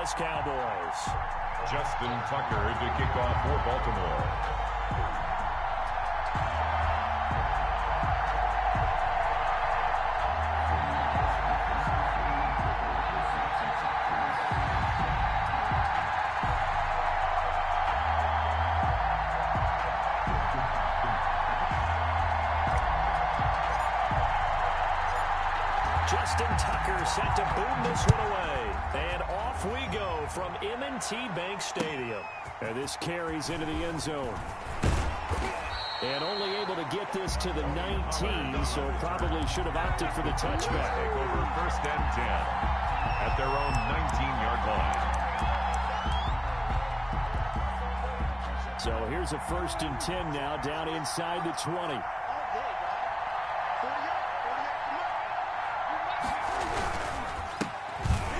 Dallas Cowboys. Justin Tucker to kick off for Baltimore. Justin Tucker set to boom this one away. And off we go from M&T Bank Stadium. And this carries into the end zone. And only able to get this to the 19, so probably should have opted for the touchback. Take over 1st and 10 at their own 19-yard line. So here's a 1st and 10 now, down inside the 20.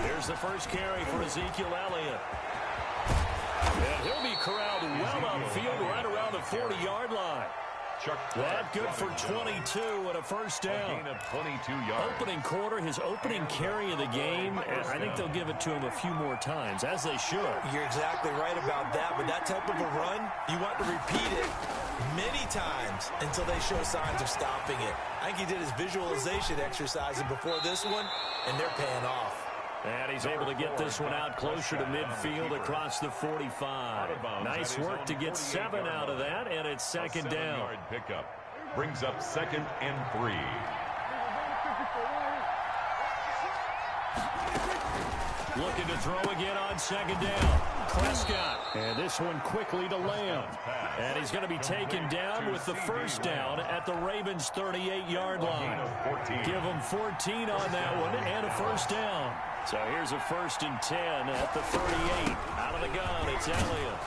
There's the first carry for Ezekiel Elliott. And he'll be corralled well upfield right around the 40-yard line. That good for 22 and a 1st down. A gain of 22 yards. Opening quarter, his opening carry of the game. I think they'll give it to him a few more times, as they should. You're exactly right about that, but that type of a run, you want to repeat it many times until they show signs of stopping it. I think he did his visualization exercises before this one, and they're paying off. And he's able to get this one out closer to midfield across the 45. Nice work to get 7 out of that, and it's 2nd down. 7-yard pickup brings up 2nd and 3. Looking to throw again on 2nd down. Prescott. And this one quickly to Lamb. And he's going to be taken down with the 1st down at the Ravens' 38-yard line. Give him 14 on that one and a 1st down. So here's a 1st and 10 at the 38. Out of the gun, it's Elliott.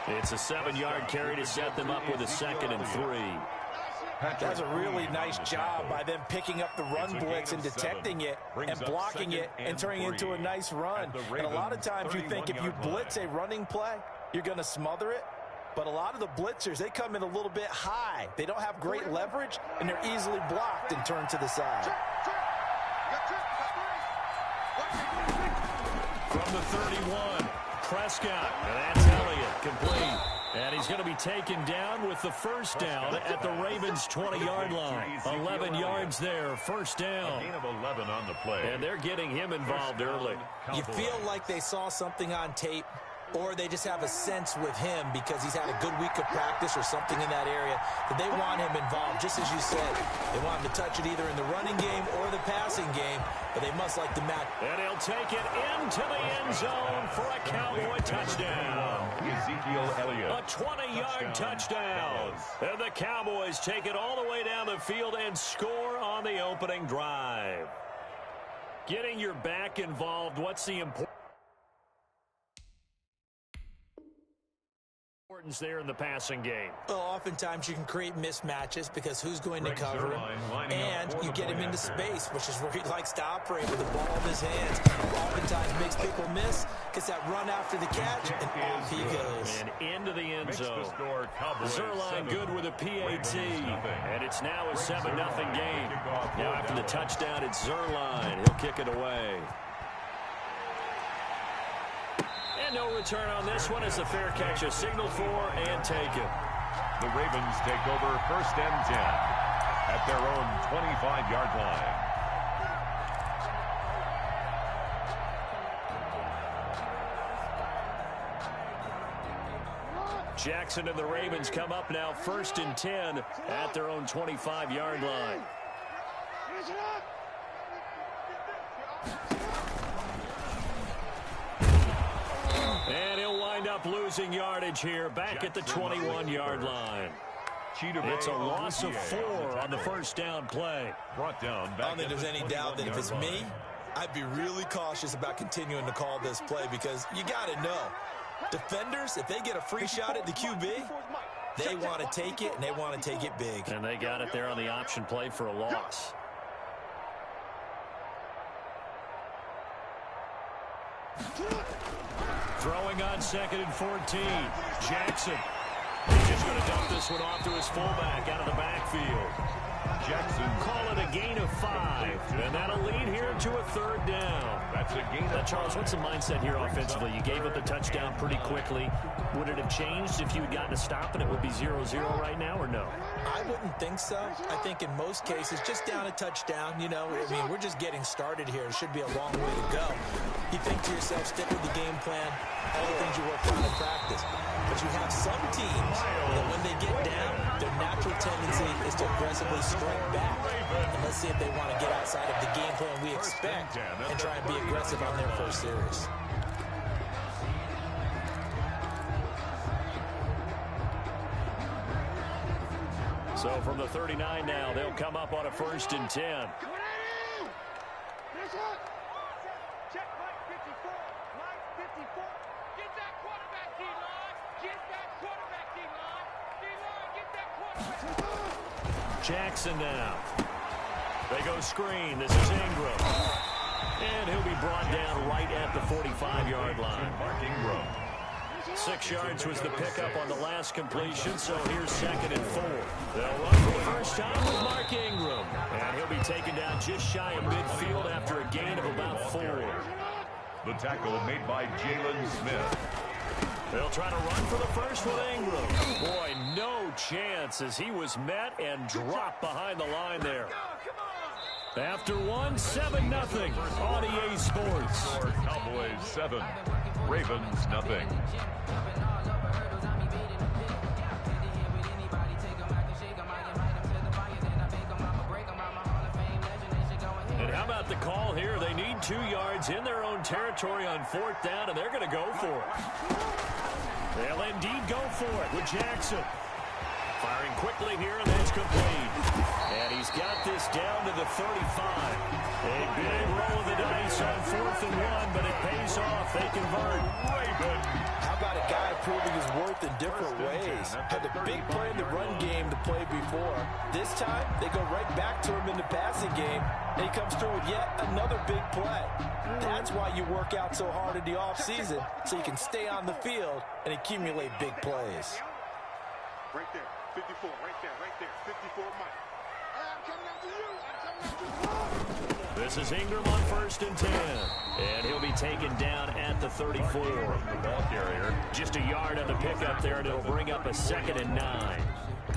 It's a 7-yard carry to set them up with a 2nd and 3. That's a really nice job by them picking up the run blitz and detecting it and blocking it and turning it into a nice run. And a lot of times you think if you blitz a running play, you're going to smother it. But a lot of the blitzers, they come in a little bit high. They don't have great leverage, and they're easily blocked and turned to the side. From the 31, Prescott. And that's Elliott, complete. And he's going to be taken down with the 1st down at the Ravens' 20-yard line. 11 yards there, 1st down. A gain of 11 on the play. And they're getting him involved early. You feel like they saw something on tape, or they just have a sense with him because he's had a good week of practice or something in that area that they want him involved. Just as you said, they want him to touch it either in the running game or the passing game, but they must like the match. And he'll take it into the end zone for a Cowboy touchdown. Ezekiel Elliott. A 20-yard touchdown. And the Cowboys take it all the way down the field and score on the opening drive. Getting your back involved, what's the importance there in the passing game? Well, oftentimes you can create mismatches because who's going to cover him, and you get him into space, which is where he likes to operate with the ball in his hands. Oftentimes makes people miss, gets that run after the catch, and off he goes. And into the end zone. Zerline good with a PAT, and it's now a 7-0 game. Now after the touchdown, it's Zerline. He'll kick it away. And no return on this one as the fair catch is signaled for and taken. The Ravens take over 1st and 10 at their own 25-yard line. Jackson and the Ravens come up now 1st and 10 at their own 25-yard line. And he'll wind up losing yardage here back at the 21-yard line. It's a loss of 4 on the 1st down play. Brought down. I don't think there's any doubt that if it's me, I'd be really cautious about continuing to call this play because you got to know. Defenders, if they get a free shot at the QB, they want to take it, and they want to take it big. And they got it there on the option play for a loss. Throwing on 2nd and 14. Jackson. He's just going to dump this one off to his fullback out of the backfield. Jackson. Call it a gain of 5. And that'll lead here to a 3rd down. That's a gain of Charles, what's the mindset here offensively? You gave up the touchdown pretty quickly. Would it have changed if you had gotten a stop and it would be 0-0 right now, or no? I wouldn't think so. I think in most cases, just down a touchdown, you know, I mean, we're just getting started here. It should be a long way to go. You think to yourself, stick with the game plan, all the things you work on in practice. But you have some teams that when they get down, their natural tendency is to aggressively strike back. And let's see if they want to get outside of the game plan we expect and try and be aggressive on their first series. So from the 39 now, they'll come up on a 1st and 10. Jackson now. They go screen. This is Ingram. And he'll be brought down right at the 45-yard line. Mark Ingram. 6 yards was the pickup on the last completion, so here's 2nd and 4. They'll run for the first time with Mark Ingram. And he'll be taken down just shy of midfield after a gain of about 4. The tackle made by Jalen Smith. They'll try to run for the first with Ingram. Boy, no chance as he was met and dropped behind the line there. After 7-0 on EA Sports. Cowboys 7, Ravens nothing. And how about the call here? They need 2 yards in their own territory on 4th down, and they're going to go for it. They'll indeed go for it with Jackson. Firing quickly here, and that's complete. And he's got this down to the 35. A big roll of the dice on 4th and 1, but it pays off. They convert. How about a guy proving his worth in different ways? Had a big play in the run game to play before. This time, they go right back to him in the passing game, and he comes through with yet another big play. That's why you work out so hard in the offseason, so you can stay on the field and accumulate big plays. Right there, 54, right there, 54, Mike. I'm coming after you, I'm coming after you. This is Ingram on 1st and 10. And he'll be taken down at the 34. The ball carrier. Just a yard on the pickup there, and it'll bring up a 2nd and 9.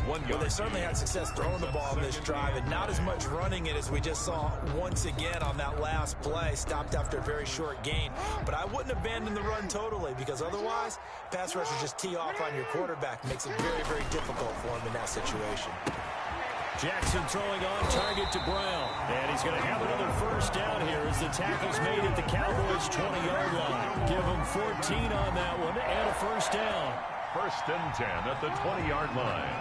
Well, they certainly had success throwing the ball in this drive, and not as much running it as we just saw once again on that last play. Stopped after a very short gain. But I wouldn't abandon the run totally, because otherwise, pass rushers just tee off on your quarterback. Makes it very, very difficult for him in that situation. Jackson throwing on target to Brown. And he's going to have another 1st down here as the tackle's made at the Cowboys' 20-yard line. Give him 14 on that one and a 1st down. 1st and 10 at the 20-yard line.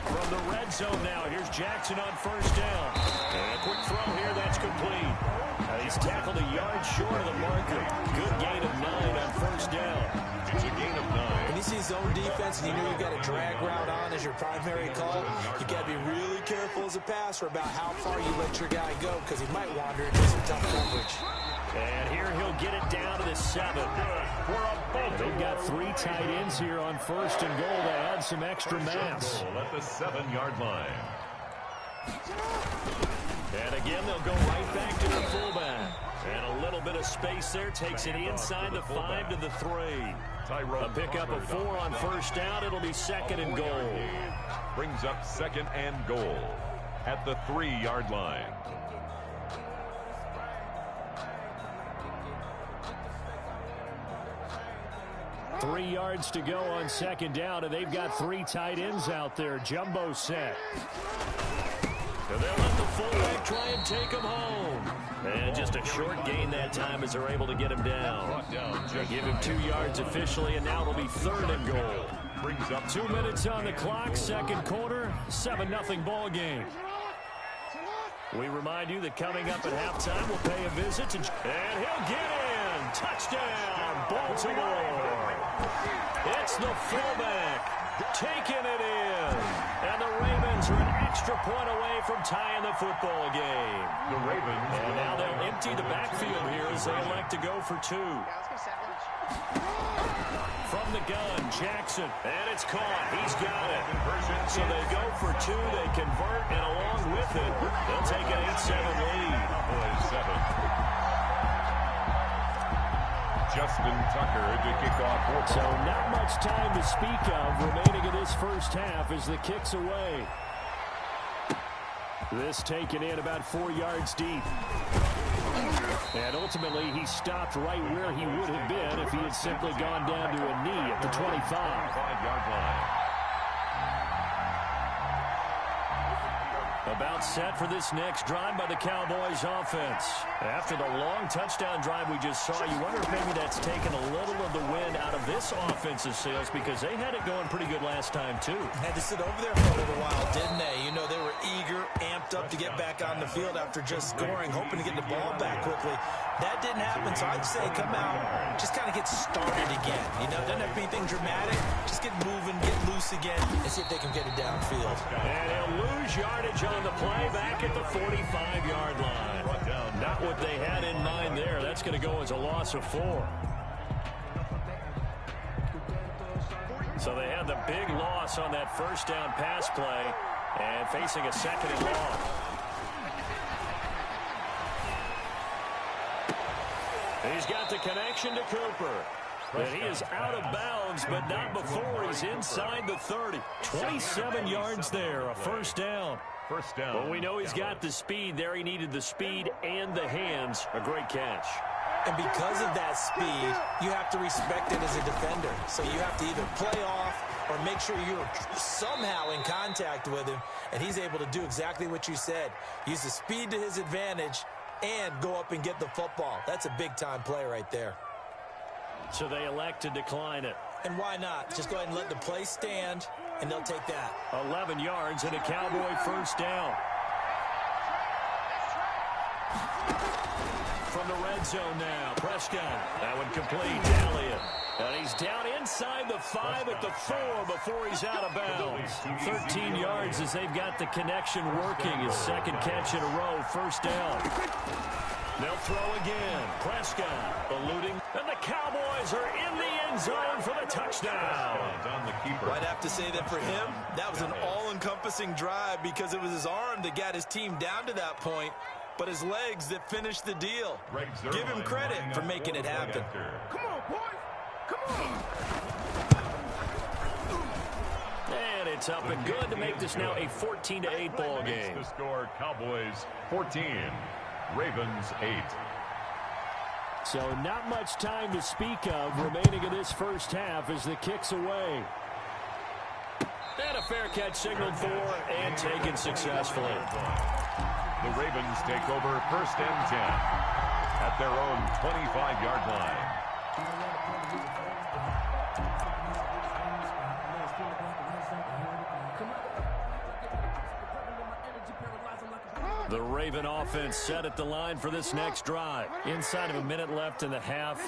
From the red zone now, here's Jackson on 1st down. And a quick throw here, that's complete. He's tackled a yard short of the marker. Good gain of 9 on 1st down. It's a gain of 9. When you see zone defense and you know you've got a drag route on as your primary call, you got to be really careful as a passer about how far you let your guy go, because he might wander into some tough coverage. And here he'll get it down to the 7. They've got 3 tight ends here on 1st and goal to add some extra mass. At the 7-yard line. And again, they'll go right back to the fullback. And a little bit of space there takes it inside the 5 to the 3. A pickup of 4 on 1st down. It'll be 2nd and goal. Brings up 2nd and goal at the 3-yard line. Three yards to go on 2nd down, and they've got 3 tight ends out there. Jumbo set. And they'll let the fullback try and take him home. And just a short gain that time as they're able to get him down. They give him 2 yards officially, and now it'll be 3rd and goal. Brings up 2 minutes on the clock, 2nd quarter, 7-0 ball game. We remind you that coming up at halftime, we'll pay a visit to... And he'll get in! Touchdown, Baltimore! It's the fullback taking it in. And the Ravens are an extra point away from tying the football game. The Ravens. And now they'll empty the backfield here as they elect to go for 2. From the gun, Jackson, and it's caught. He's got it. So they go for two, they convert, and along with it, they'll take an 8-7 lead. Cowboys 7. Justin Tucker to kick off football. So not much time to speak of remaining in this first half as the kick's away. This taken in about 4 yards deep. And ultimately, he stopped right where he would have been if he had simply gone down to a knee at the 25-yard line. About set for this next drive by the Cowboys offense. After the long touchdown drive we just saw, you wonder if maybe that's taken a little of the wind out of this offensive sails because they had it going pretty good last time, too. Had to sit over there for a little while, didn't they? You know, they were eager, amped up to get back on the field after just scoring, hoping to get the ball back quickly. That didn't happen, so I'd say come out, just kind of get started again. You know, doesn't have to be anything dramatic. Just get moving, get loose again, and see if they can get it downfield. And he'll lose yardage on the play back at the 45-yard line. Not what they had in mind there. That's going to go as a loss of 4. So they had the big loss on that first down pass play and facing a 2nd and long. He's got the connection to Cooper. And he is out of bounds, but not before he's inside the 30. 27 yards there, a first down. Well, we know he's got the speed there. He needed the speed and the hands. A great catch. And because of that speed, you have to respect it as a defender. So you have to either play off or make sure you're somehow in contact with him. And he's able to do exactly what you said. Use the speed to his advantage and go up and get the football. That's a big-time play right there. So they elect to decline it. And why not? Just go ahead and let the play stand, and they'll take that. 11 yards and a Cowboy first down. From the red zone now, Prescott. That one complete to Elliott. And he's down inside the 5 at the 4 before he's out of bounds. 13 yards as they've got the connection working. His second catch in a row, first down. They'll throw again. Prescott eluding. And the Cowboys are in the end zone for the touchdown. I'd have to say that for him, that was an all-encompassing drive because it was his arm that got his team down to that point, but his legs that finished the deal. Give him credit for making it happen. Come on, boys. Come on. And it's up and good to make this now a 14-8 ball game. The score, Cowboys 14. Ravens 8. So not much time to speak of remaining in this first half as the kick's away. And a fair catch signaled for and taken successfully. The Ravens take over 1st and 10 at their own 25-yard line. The Raven offense set at the line for this next drive. Inside of a minute left in the half.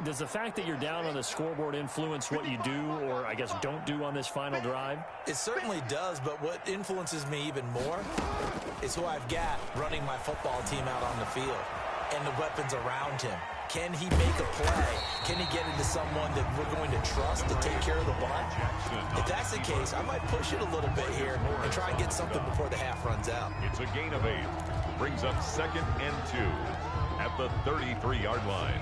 Does the fact that you're down on the scoreboard influence what you do or, I guess, don't do on this final drive? It certainly does, but what influences me even more is who I've got running my football team out on the field and the weapons around him. Can he make a play? Can he get into someone that we're going to trust to take care of the ball? If that's the case, I might push it a little bit here and try and get something before the half runs out. It's a gain of 8. Brings up 2nd and 2 at the 33-yard line.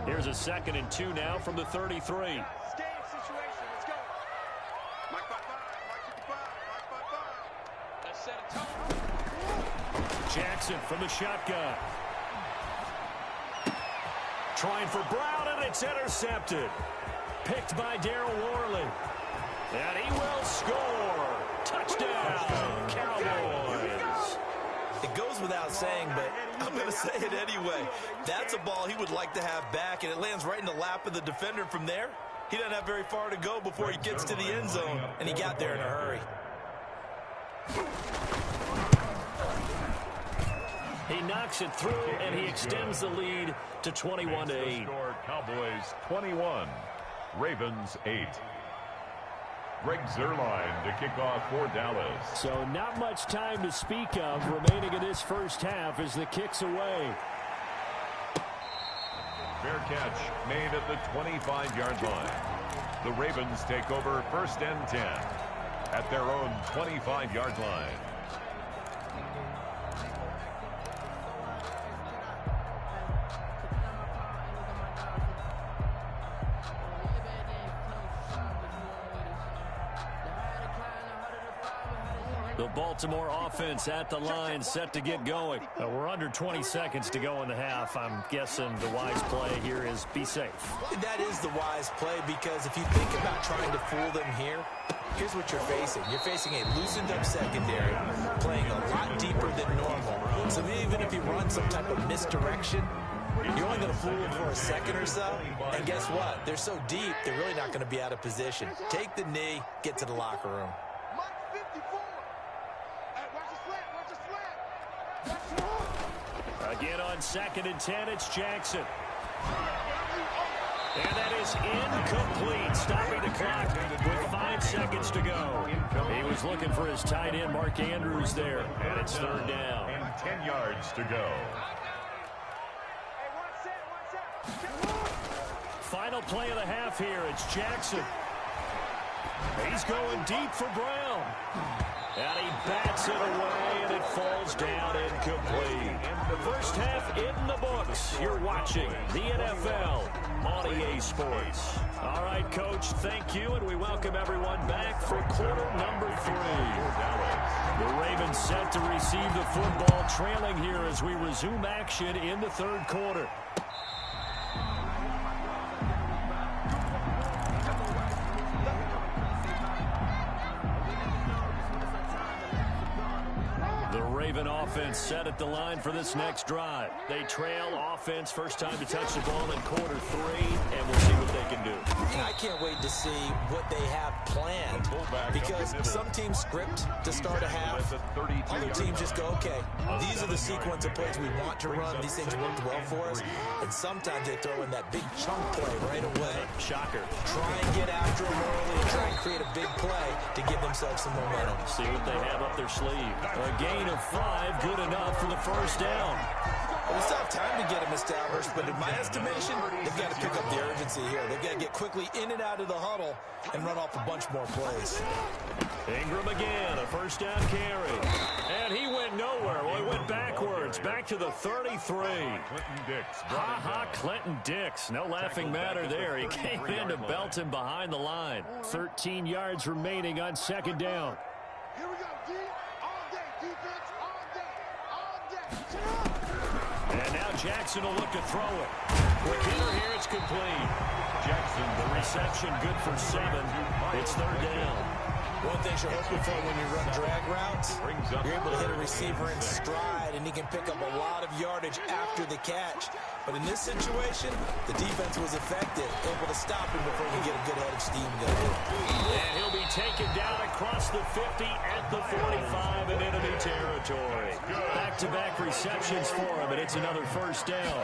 Here's a 2nd and 2 now from the 33. Jackson from the shotgun. Trying for Brown, and it's intercepted. Picked by Darryl Worley. And he will score. Touchdown, Cowboys. It goes without saying, but I'm going to say it anyway. That's a ball he would like to have back, and it lands right in the lap of the defender from there. He doesn't have very far to go before he gets to the end zone, and he got there in a hurry. He knocks it through, and he extends the lead to 21-8. Cowboys 21, Ravens 8. Greg Zuerlein to kick off for Dallas. So not much time to speak of remaining in this first half as the kick's away. Fair catch made at the 25-yard line. The Ravens take over 1st and 10 at their own 25-yard line. The Baltimore offense at the line, set to get going. We're under 20 seconds to go in the half. I'm guessing the wise play here is be safe. That is the wise play, because if you think about trying to fool them here, here's what you're facing. You're facing a loosened up secondary, playing a lot deeper than normal. So even if you run some type of misdirection, you're only going to fool them for a second or so. And guess what? They're so deep, they're really not going to be out of position. Take the knee, get to the locker room. Again on 2nd and 10, it's Jackson. And that is incomplete, stopping the clock with 5 seconds to go. He was looking for his tight end, Mark Andrews, there, and it's 3rd down. And 10 yards to go. Final play of the half here, it's Jackson. He's going deep for Brown. And he bats it away, and it falls down incomplete. First half in the books. You're watching the NFL on EA Sports. All right, Coach, thank you, and we welcome everyone back for quarter number 3. The Ravens set to receive the football, trailing here as we resume action in the 3rd quarter. Raven offense set at the line for this next drive. They trail offense, first time to touch the ball in quarter 3, and we'll see what they can do. I can't wait to see what they have planned, because some teams script to start a half. Other teams just go, okay, these are the sequence of plays we want to run. These things worked well for us. And sometimes they throw in that big chunk play right away. Shocker. Try and get after them early and try and create a big play to give themselves some momentum. See what they have up their sleeve. A gain of 5, good enough for the first down. Well, we still have time to get them established, but in my estimation, they've got to pick up the urgency here. They've got to get quickly in and out of the huddle and run off a bunch more plays. Ingram again, a first down carry. And he went nowhere. Well, he went backwards, back to the 33. Clinton Dix. No laughing matter there. He came in to belt him behind the line. 13 yards remaining on 2nd down. Here we go, D. All day, defense, all day, all day. And now Jackson will look to throw it. Quick hitter here, it's complete. Jackson, the reception, good for 7. It's 3rd down. One thing you're hoping for when you run drag routes, you're able to hit a receiver in stride, and he can pick up a lot of yardage after the catch. But in this situation, the defense was effective, able to stop him before he get a good head of steam going. And he'll be taken down across the 50 at the 45 in enemy territory. Back-to-back receptions for him, and it's another first down.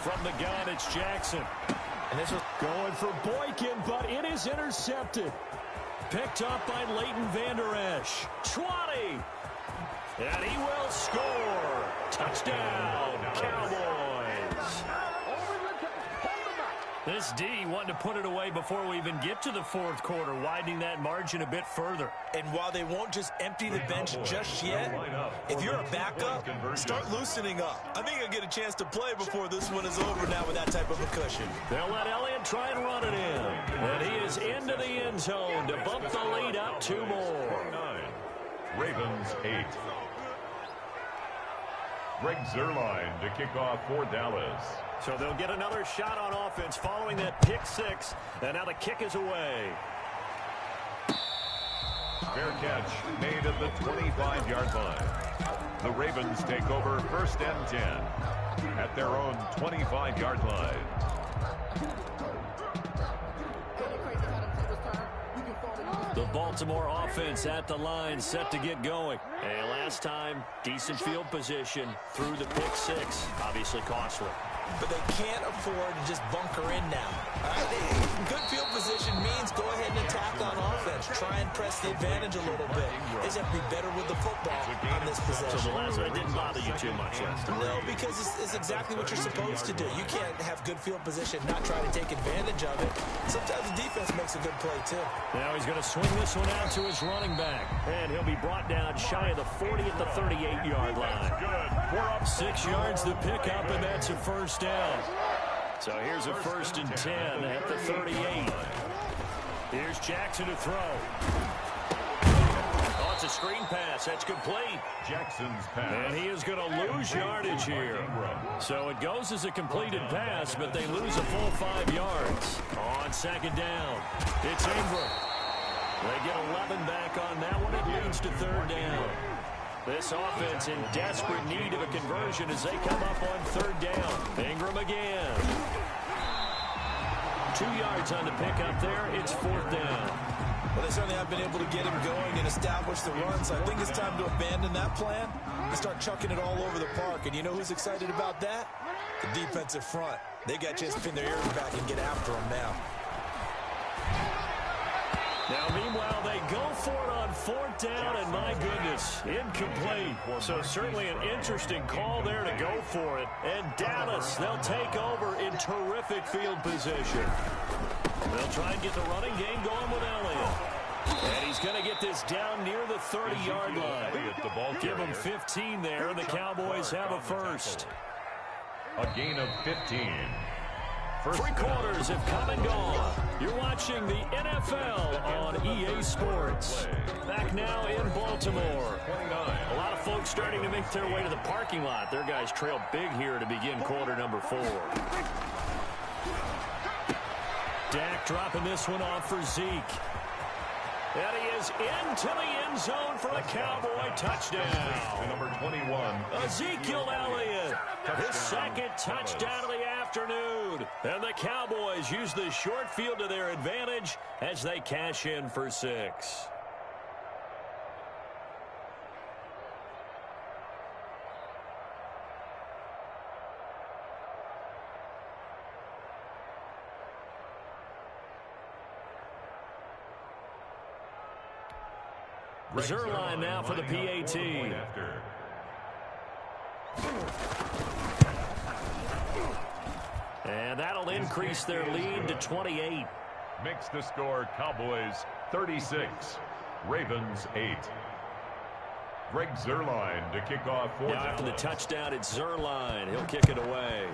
From the gun, it's Jackson. And this was going for Boykin, but it is intercepted. Picked up by Leighton Vander Esch. 20. And he will score. Touchdown, Cowboys. This D wanted to put it away before we even get to the 4th quarter, widening that margin a bit further. And while they won't just empty the bench just yet, if you're a backup, start loosening up. I think you'll get a chance to play before this one is over now with that type of a cushion. They'll let Elliott try and run it in. And he is into the end zone to bump the lead up 2 more. Ravens 8. Greg Zuerlein to kick off for Dallas. So they'll get another shot on offense following that pick 6. And now the kick is away. Fair catch made at the 25-yard line. The Ravens take over 1st and 10 at their own 25-yard line. The Baltimore offense at the line, set to get going. And last time, decent field position through the pick six. Obviously costly. But they can't afford to just bunker in now. All right, good field position means go ahead and attack on offense. Try and press the advantage a little bit. They just have to be better with the football on this possession. So the last one didn't bother you too much last time? No, because it's exactly what you're supposed to do. You can't have good field position, not try to take advantage of it. Sometimes the defense makes a good play, too. Now he's going to swing this one out to his running back. And he'll be brought down shy of the 40 at the 38-yard line. We're up 6 yards to pick up, and that's a first down. So here's a 1st and 10 at the 38. Here's Jackson to throw. Oh, it's a screen pass. That's complete. Jackson's pass. And he is going to lose yardage here. So it goes as a completed pass, but they lose a full 5 yards. On 2nd down, it's Ingram. They get 11 back on that one. It leads to 3rd down. This offense in desperate need of a conversion as they come up on 3rd down. Ingram again. 2 yards on the pickup there. It's 4th down. Well, they certainly have been able to get him going and establish the run, so I think it's time to abandon that plan and start chucking it all over the park. And you know who's excited about that? The defensive front. They got a chance to pin their ears back and get after him now. Now, meanwhile, they go for it on 4th down, and my goodness, incomplete. So certainly an interesting call there to go for it. And Dallas, they'll take over in terrific field position. They'll try and get the running game going with Elliott. And he's going to get this down near the 30-yard line. Give him 15 there, and the Cowboys have a first. A gain of 15. 3 quarters have come and gone. You're watching the NFL on EA Sports. Back now in Baltimore. A lot of folks starting to make their way to the parking lot. Their guys trail big here to begin quarter number 4. Dak dropping this one off for Zeke. And he is into the end zone for a Cowboy touchdown. Number 21. Ezekiel Elliott. His 2nd touchdown of the afternoon. And the Cowboys use the short field to their advantage as they cash in for 6. Zerline now for the PAT. And that'll increase their lead to 28. Makes the score Cowboys 36, Ravens 8. Greg Zerline to kick off for now after the touchdown, it's Zerline. He'll kick it away.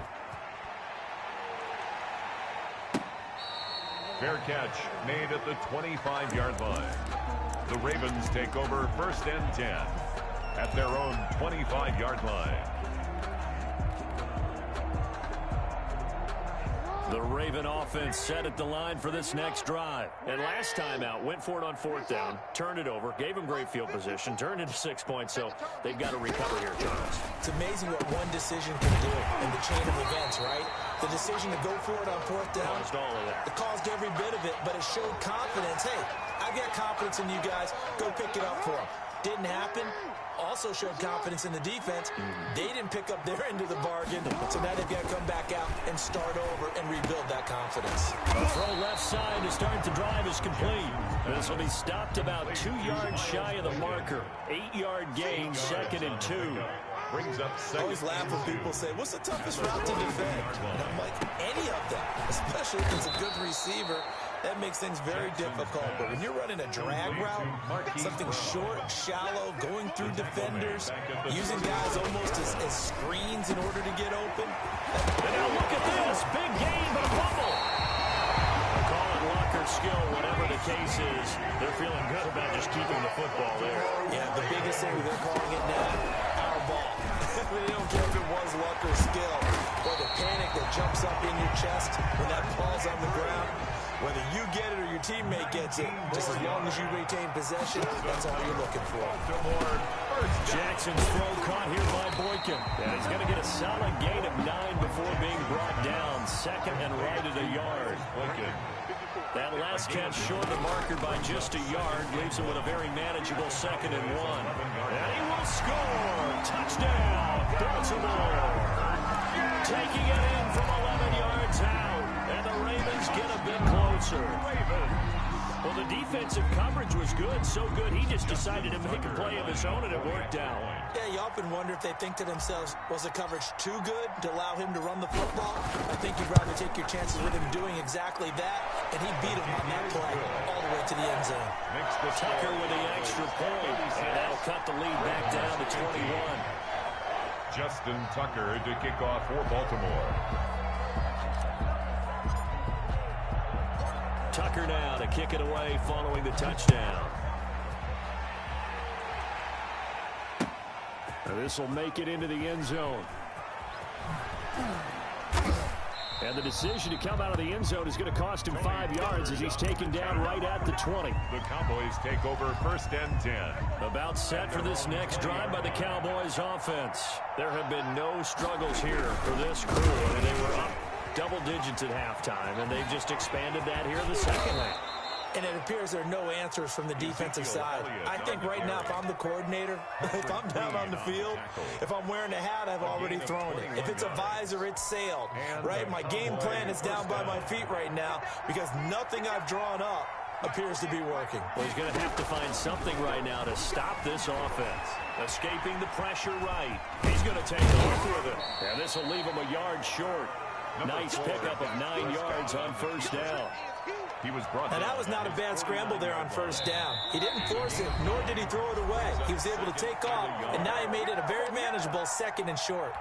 Fair catch made at the 25-yard line. The Ravens take over 1st and 10 at their own 25-yard line. The Raven offense set at the line for this next drive. And last time out, went for it on 4th down, turned it over, gave them great field position, turned into 6 points, so they've got to recover here, Charles. It's amazing what one decision can do in the chain of events, right? The decision to go for it on 4th down. Caused all of that. It caused every bit of it, but it showed confidence. Hey, I've got confidence in you guys. Go pick it up for them. Didn't happen. Also showed confidence in the defense. They didn't pick up their end of the bargain, so now they've got to come back out and start over and rebuild that confidence. A throw left side to start the drive is complete. This will be stopped about 2 yards shy of the marker. 8-yard gain, 2nd and 2. Brings up I always laugh when people say, what's the toughest route to defend? And I'm like, any of them, especially if it's a good receiver. That makes things very difficult. But when you're running a drag route, something short, shallow, going through defenders, using guys almost as screens in order to get open. And now look at this. Big gain, but a fumble. I call it luck or skill, whatever the case is. They're feeling good about just keeping the football there. Yeah, the biggest thing they're calling it now, our ball. They don't care if it was luck or skill, or the panic that jumps up in your chest when that ball's on the ground. Whether you get it or your teammate gets it, just as long as you retain possession, that's all you're looking for. Jackson's throw caught here by Boykin. And he's going to get a solid gain of 9 before being brought down. 2nd and right at a yard. Boykin That last catch short the marker by just a yard, leaves him with a very manageable 2nd and 1. And he will score. Touchdown, Baltimore. Taking it in from 11 yards out, and the Ravens get a bit closer. Well, the defensive coverage was good, so good he just decided to make a play of his own, and it worked out. Yeah, you often wonder if they think to themselves, was the coverage too good to allow him to run the football? I think you'd rather take your chances with him doing exactly that, and he beat him on that play all the way to the end zone. Tucker with the extra point, and that'll cut the lead back down to 21. Justin Tucker to kick off for Baltimore. Tucker now to kick it away following the touchdown. This will make it into the end zone. And the decision to come out of the end zone is going to cost him 5 yards as he's taken down right at the 20. The Cowboys take over 1st and 10. About set for this next drive by the Cowboys offense. There have been no struggles here for this crew. I mean, they were up double digits at halftime, and they've just expanded that here in the second half. And it appears there are no answers from the defensive side. I think right now, if I'm the coordinator, if I'm down on the field, if I'm wearing a hat, I've already thrown it. If it's a visor, it's sailed, right? My game plan is down by my feet right now because nothing I've drawn up appears to be working. Well, he's going to have to find something right now to stop this offense. Escaping the pressure right. He's going to take off with it. And this will leave him a yard short. Nice pickup of 9 yards on 1st down. He was brought down. And that was not a bad scramble there on 1st down. He didn't force it, nor did he throw it away. He was able to take off, and now he made it a very manageable 2nd and short.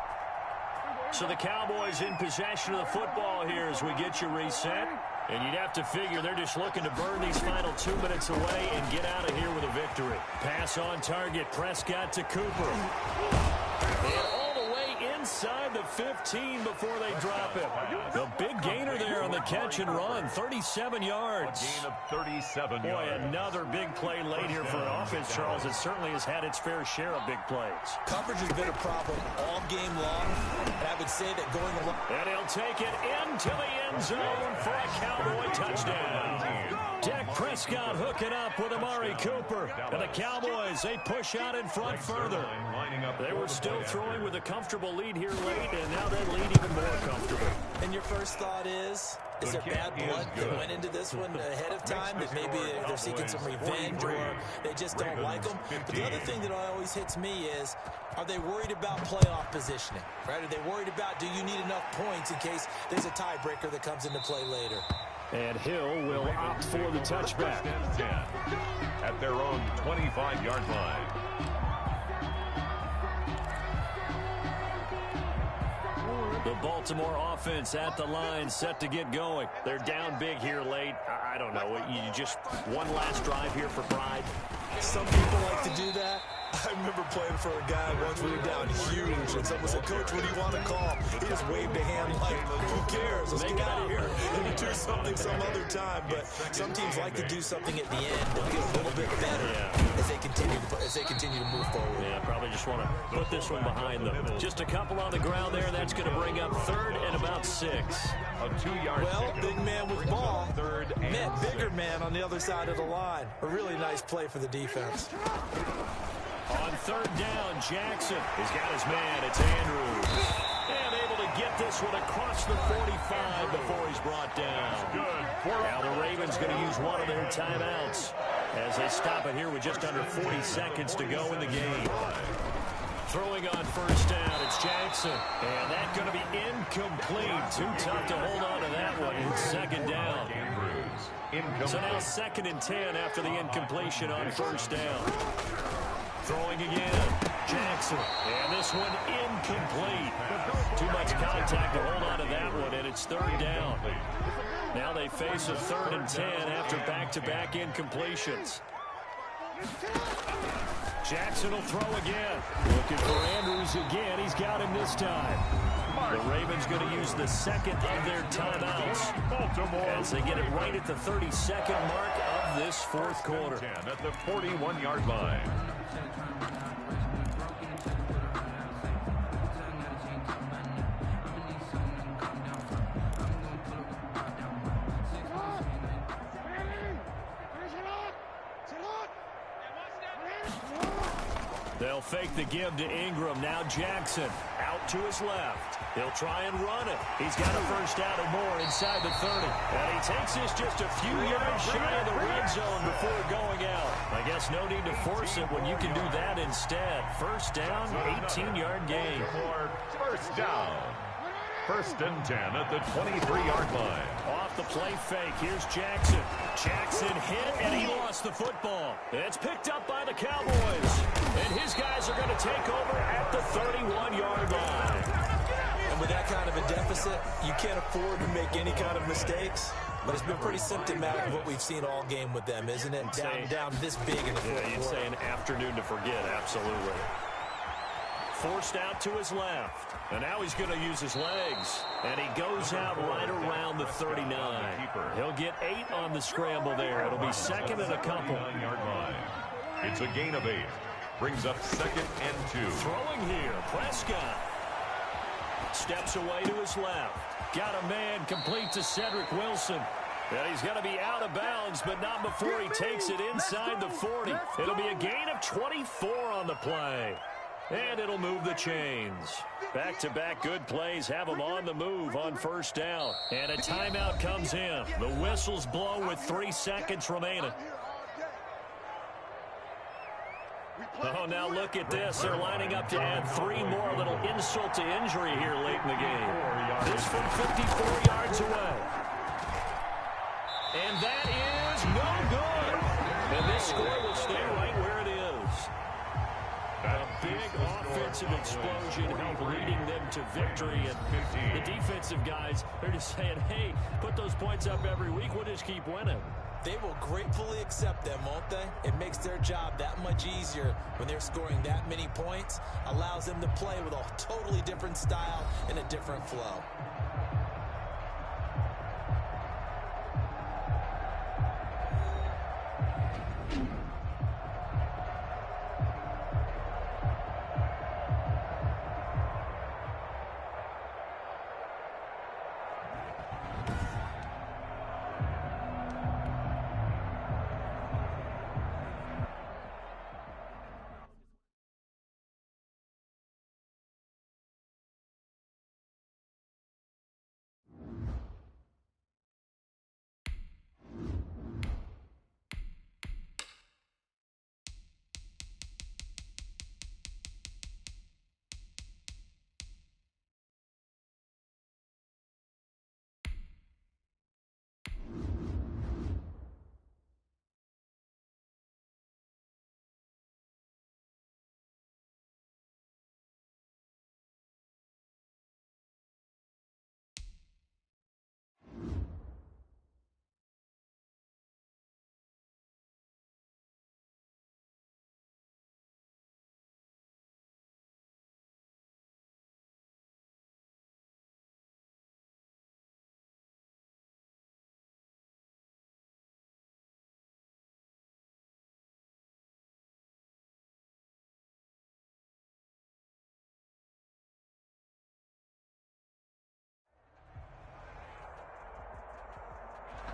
So the Cowboys in possession of the football here as we get you reset. And you'd have to figure they're just looking to burn these final 2 minutes away and get out of here with a victory. Pass on target, Prescott to Cooper. And all the way inside the 15 before they drop it. The big gainer there on the catch and run, 37 yards. A gain of 37 yards. Boy, another big play late here for an offense, Charles. It certainly has had its fair share of big plays. Coverage has been a problem all game long, and I would say that going along. And he'll take it into the end zone for a Cowboy touchdown. Dak Prescott hooking up with Amari Cooper. And the Cowboys, they push out in front further. They were still throwing with a comfortable lead here late, and now that lead even more comfortable. And your first thought is there bad blood that went into this one ahead of time, that maybe they're seeking some revenge or they just don't like them? But the other thing that always hits me is, are they worried about playoff positioning? Right? Are they worried about, do you need enough points in case there's a tiebreaker that comes into play later? And Hill will opt for the touchback. At their own 25-yard line. The Baltimore offense at the line, set to get going. They're down big here late. I don't know. You just one last drive here for pride. Some people like to do that. I remember playing for a guy once we were down huge, and someone said, "Coach, what do you want to call?" He just waved a hand like, "Who cares? Let's get out of here and do something some other time." But some teams like to do something at the end to feel a little bit better as they continue to move forward. Yeah, probably just want to put this one behind them. Just a couple on the ground there. That's going to bring up 3rd and about 6. A 2-yard. Well, big man with ball met bigger man on the other side of the line. A really nice play for the defense. On 3rd down, Jackson has got his man. It's Andrews. And able to get this one across the 45 before he's brought down. Now the Ravens going to use one of their timeouts as they stop it here with just under 40 seconds to go in the game. Throwing on 1st down, it's Jackson. And that's going to be incomplete. Too tough to hold on to that one. It's 2nd down. So now 2nd and 10 after the incompletion on 1st down. Throwing again, Jackson, and this one incomplete. Too much contact to hold on to that one, and it's 3rd down. Now they face a 3rd and 10 after back-to-back incompletions. Jackson will throw again. Looking for Andrews again. He's got him this time. The Ravens going to use the 2nd of their timeouts as they get it right at the 32nd mark of this 4th quarter. At the 41-yard line. They'll fake the give to Ingram. Now Jackson out to his left. He'll try and run it. He's got a first down or more inside the 30. And he takes this just a few yards shy of the red zone before going out. I guess no need to force it when you can do that instead. First down, 18-yard gain. First down. First and 10 at the 23-yard line. Off the play fake. Here's Jackson. Jackson hit, and he lost the football. It's picked up by the Cowboys. And his guys are going to take over at the 31-yard line. And with that kind of a deficit, you can't afford to make any kind of mistakes. But it's been pretty symptomatic of what we've seen all game with them, isn't it? Down this big in the fourth quarter. You'd say an afternoon to forget, absolutely. Forced out to his left. And now he's going to use his legs. And he goes out right around the 39. He'll get 8 on the scramble there. It'll be second and a couple. It's a gain of 8. Brings up second and 2. Throwing here, Prescott. Steps away to his left. Got a man complete to Cedric Wilson. And he's going to be out of bounds, but not before he takes it inside the 40. It'll be a gain of 24 on the play. And it'll move the chains. Back-to-back good plays have them on the move on first down. And a timeout comes in. The whistles blow with 3 seconds remaining. Oh, now look at this. They're lining up to add 3 more. A little insult to injury here late in the game. This from 54 yards away. And that is no good. And this score will stay right where it is. A big offensive explosion helped leading them to victory. And the defensive guys, they're just saying, hey, put those points up every week. We'll just keep winning. They will gratefully accept them, won't they? It makes their job that much easier when they're scoring that many points. Allows them to play with a totally different style and a different flow.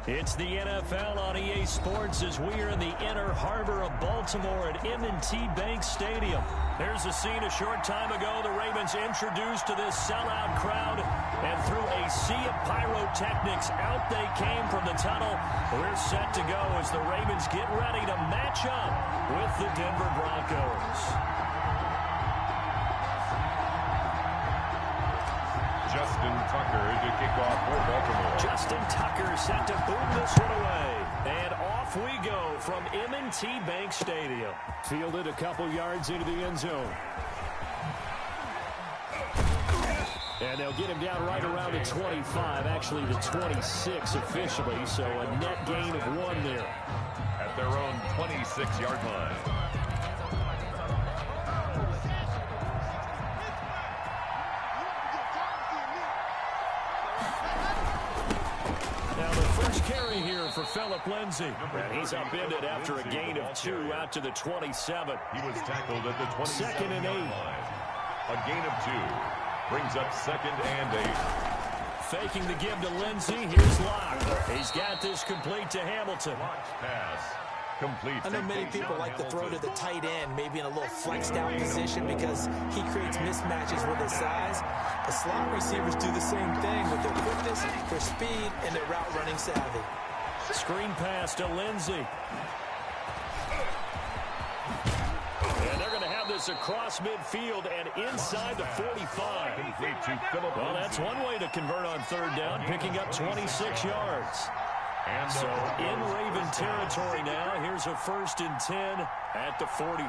It's the NFL on EA Sports as we are in the inner harbor of Baltimore at M&T Bank Stadium. There's a scene a short time ago the Ravens introduced to this sellout crowd, and through a sea of pyrotechnics, out they came from the tunnel. We're set to go as the Ravens get ready to match up with the Denver Broncos. Justin Tucker to kick off for Baltimore. Justin Tucker set to boom this one away. And off we go from M&T Bank Stadium. Fielded a couple yards into the end zone. And they'll get him down right around the 25, actually the 26 officially, so a net gain of 1 there. At their own 26-yard line. Carry here for Phillip Lindsay. And he's upended after a gain of 2 out to the 27. He was tackled at the 27 and 8. line. A gain of 2 brings up second and 8. Faking the give to Lindsay. Here's Locke. He's got this complete to Hamilton. Locke's pass Complete. I know many people like to throw to the tight end, maybe in a little flexed out position because he creates mismatches with his size. The slot receivers do the same thing with their quickness, their speed, and their route running savvy. Screen pass to Lindsey. And they're going to have this across midfield and inside the 45. Well, that's one way to convert on third down, picking up 26 yards. So in Raven territory now, here's a 1st and 10 at the 43.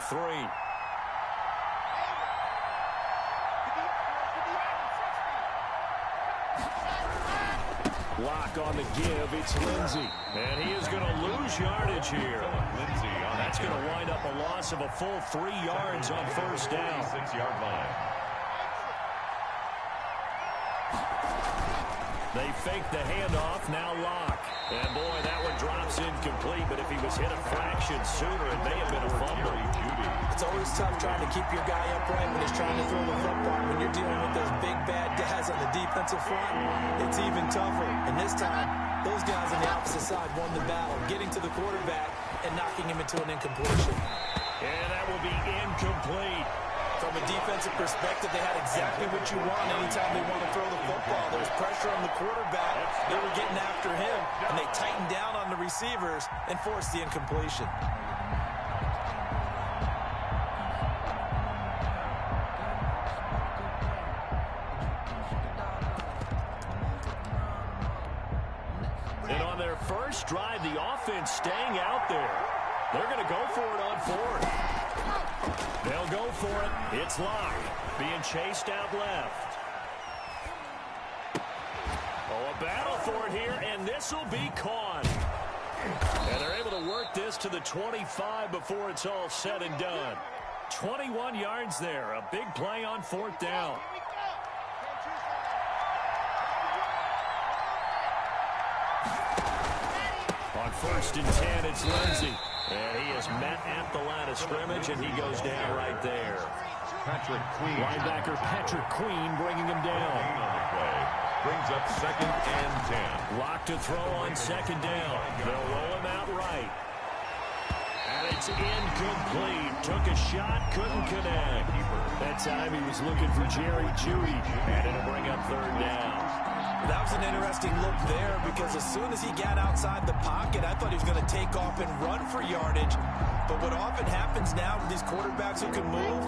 Lock on the give, it's Lindsey. And he is going to lose yardage here. That's going to wind up a loss of a full 3 yards on first down. 6-yard line. They fake the handoff, now Lock. And boy, that one drops incomplete, but if he was hit a fraction sooner, it may have been a fumble. It's always tough trying to keep your guy upright when he's trying to throw the football. When you're dealing with those big, bad guys on the defensive front, it's even tougher. And this time, those guys on the opposite side won the battle, getting to the quarterback and knocking him into an incompletion. And that will be incomplete. From a defensive perspective, they had exactly what you want anytime they want to throw the football. There was pressure on the quarterback. They were getting after him, and they tightened down on the receivers and forced the incompletion. And on their first drive, the offense staying out there. They're going to go for it on 4th. They'll go for it. It's Lock being chased out left. Oh, a battle for it here, and this will be caught. And they're able to work this to the 25 before it's all said and done. 21 yards there. A big play on 4th down. On 1st and 10, it's Lindsey. And he is met at the line of scrimmage, and he goes down right there. Patrick Queen. Linebacker Patrick Queen bringing him down. On the play. Brings up 2nd and 10. Lock to throw on 2nd down. They'll roll him out right. And it's incomplete. Took a shot, couldn't connect. That time he was looking for Jerry Jeudy, and it'll bring up 3rd down. That was an interesting look there because as soon as he got outside the pocket, I thought he was going to take off and run for yardage. But what often happens now with these quarterbacks who can move,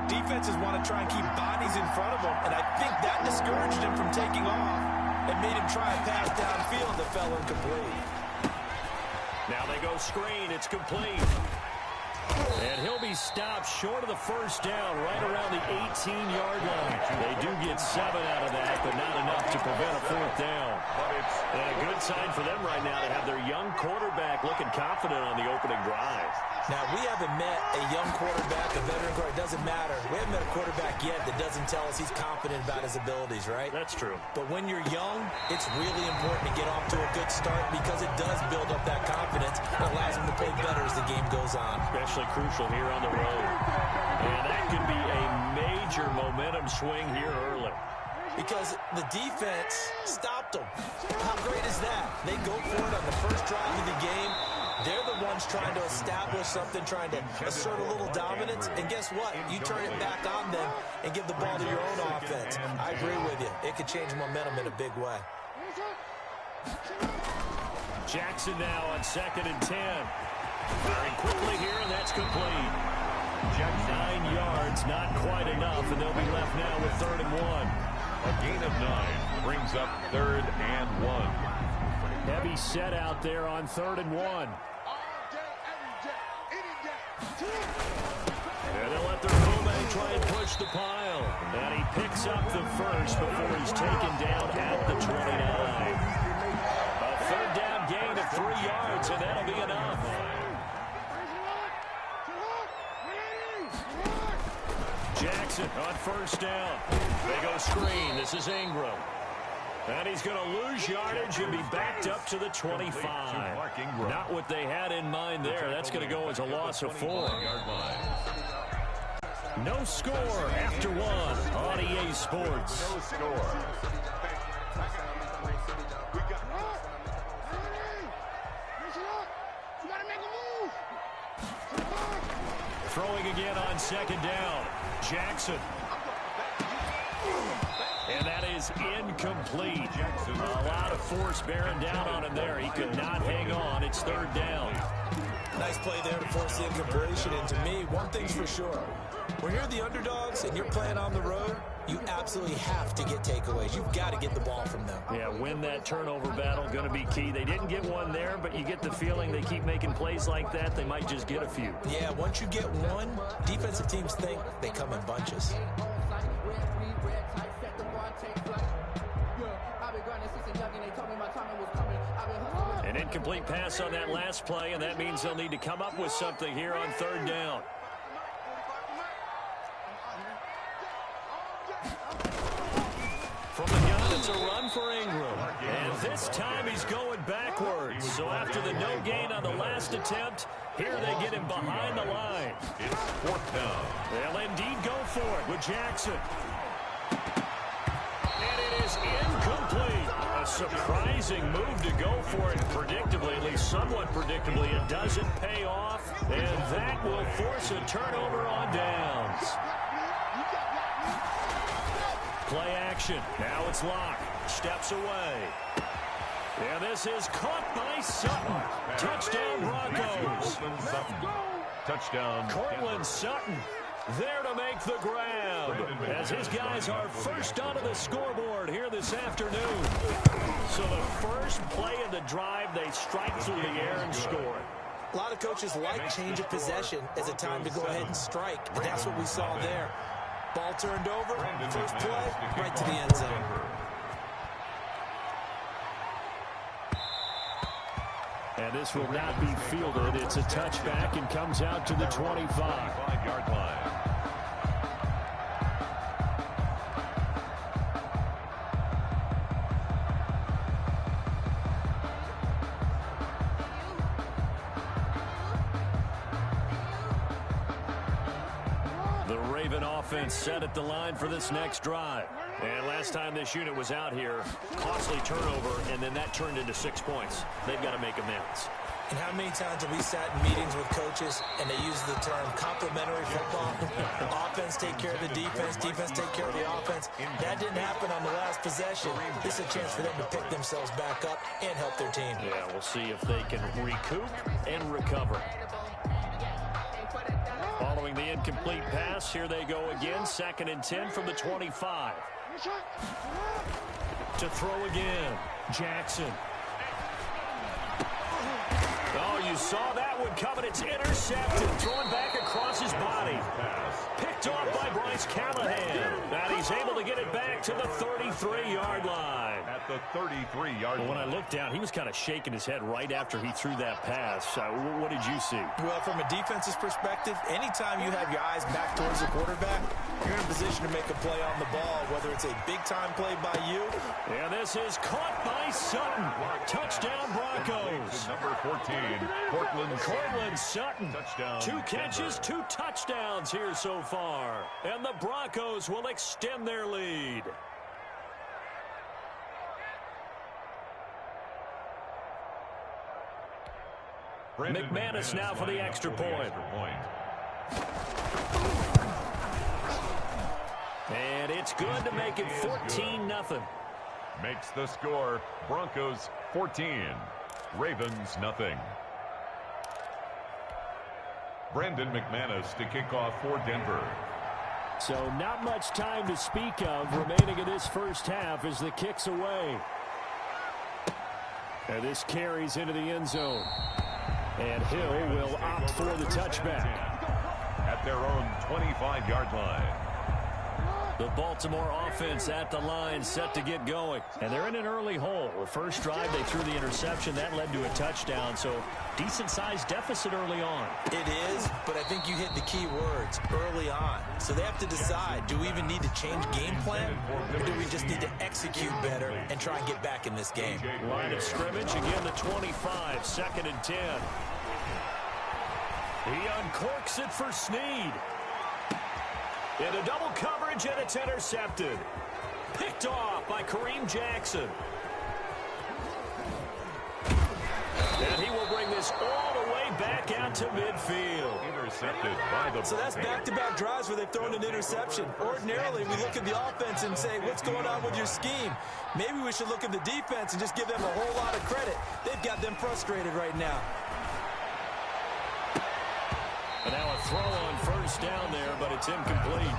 defenses want to try and keep bodies in front of them, and I think that discouraged him from taking off and made him try a pass downfield that fell incomplete. Now they go screen. It's complete. And he'll be stopped short of the 1st down, right around the 18-yard line. They do get 7 out of that, but not enough to prevent a 4th down. And a good sign for them right now to have their young quarterback looking confident on the opening drive. Now, we haven't met a young quarterback, a veteran quarterback. It doesn't matter. We haven't met a quarterback yet that doesn't tell us he's confident about his abilities, right? That's true. But when you're young, it's really important to get off to a good start because it does build up that confidence and allows him to play better as the game goes on. Especially crucial here on the road. And that could be a major momentum swing here early. Because the defense stopped them. How great is that? They go for it on the first drive of the game. They're the ones trying to establish something, trying to assert a little dominance. And guess what? You turn it back on them and give the ball to your own offense. I agree with you. It could change momentum in a big way. Jackson now on 2nd and 10. Very quickly here, and that's complete. 9 yards, not quite enough, and they'll be left now with 3rd and 1. A gain of 9 brings up 3rd and 1. Heavy set out there on 3rd and 1. And they'll let their fullback try and push the pile. And he picks up the first before he's taken down at the 29. A 3rd down gain of 3 yards, and that'll be enough. Jackson on 1st down. They go screen. This is Ingram. And he's going to lose yardage and be backed up to the 25. Not what they had in mind there. That's going to go as a loss of 4. No score after 1 on EA Sports. No score. You gotta make a move. Throwing again on second down. Jackson. And that is incomplete. A lot of force bearing down on him there. He could not hang on. It's third down. Nice play there to force the incompletion. And to me, one thing's for sure. When you're the underdogs and you're playing on the road, you absolutely have to get takeaways. You've got to get the ball from them. Yeah, win that turnover battle, going to be key. They didn't get one there, but you get the feeling they keep making plays like that, they might just get a few. Yeah, once you get one, defensive teams think they come in bunches. An incomplete pass on that last play, and that means they'll need to come up with something here on third down. From the gun, it's a run for Ingram. And this time he's going backwards. So after the no gain on the last attempt, here they get him behind the line. It's fourth down. They'll indeed go for it with Jackson. And it is incomplete. A surprising move to go for it predictably, at least somewhat predictably. It doesn't pay off, and that will force a turnover on downs. Play action. Now it's Locke. Steps away. And this is caught by Sutton. Touchdown Broncos. Touchdown. Cortland Sutton there to make the grab as his guys are first onto the scoreboard here this afternoon. So the first play of the drive, they strike through the air and score. A lot of coaches like change of possession as a time to go ahead and strike, and that's what we saw there. Ball turned over, first play, right to the end zone. And this will not be fielded. It's a touchback and comes out to the 25-yard line. Offense set at the line for this next drive. And last time this unit was out here, costly turnover, and then that turned into 6 points. They've got to make amends. And how many times have we sat in meetings with coaches and they use the term complementary football? Offense take care of the defense, defense take care of the offense. That didn't happen on the last possession. This is a chance for them to pick themselves back up and help their team. Yeah, we'll see if they can recoup and recover. Following the incomplete pass, here they go again. 2nd and 10 from the 25. To throw again, Jackson. Oh, you saw that one coming. It's intercepted. Throwing back across his body. Picked off by Bryce Callahan. And he's able to get it back to the 33-yard line. At the 33-yard line. When I looked down, he was kind of shaking his head right after he threw that pass. What did you see? Well, from a defense's perspective, anytime you have your eyes back towards the quarterback, you're in a position to make a play on the ball, whether it's a big-time play by you. And this is caught by Sutton. Touchdown Broncos. Number 14, Cortland Sutton. Touchdown. 2 catches, 2 touchdowns here so far. And the Broncos will extend their lead. McManus now for the extra point. And it's good to make it 14-0. Makes the score Broncos 14, Ravens nothing. Brandon McManus to kick off for Denver. So not much time to speak of remaining in this first half as the kick's away. And this carries into the end zone. And Hill will opt for the touchback. At their own 25-yard line. The Baltimore offense at the line set to get going. And they're in an early hole. The first drive, they threw the interception. That led to a touchdown. So decent-sized deficit early on. It is, but I think you hit the key words, early on. So they have to decide, do we even need to change game plan? Or do we just need to execute better and try and get back in this game? Line of scrimmage, again the 25, 2nd and 10. He uncorks it for Snead. Into double coverage, and it's intercepted. Picked off by Kareem Jackson. And he will bring this all the way back out to midfield. Intercepted by the... So that's back-to-back drives where they've thrown an interception. Ordinarily, we look at the offense and say, what's going on with your scheme? Maybe we should look at the defense and just give them a whole lot of credit. They've got them frustrated right now. And now a throw on first down there, but it's incomplete.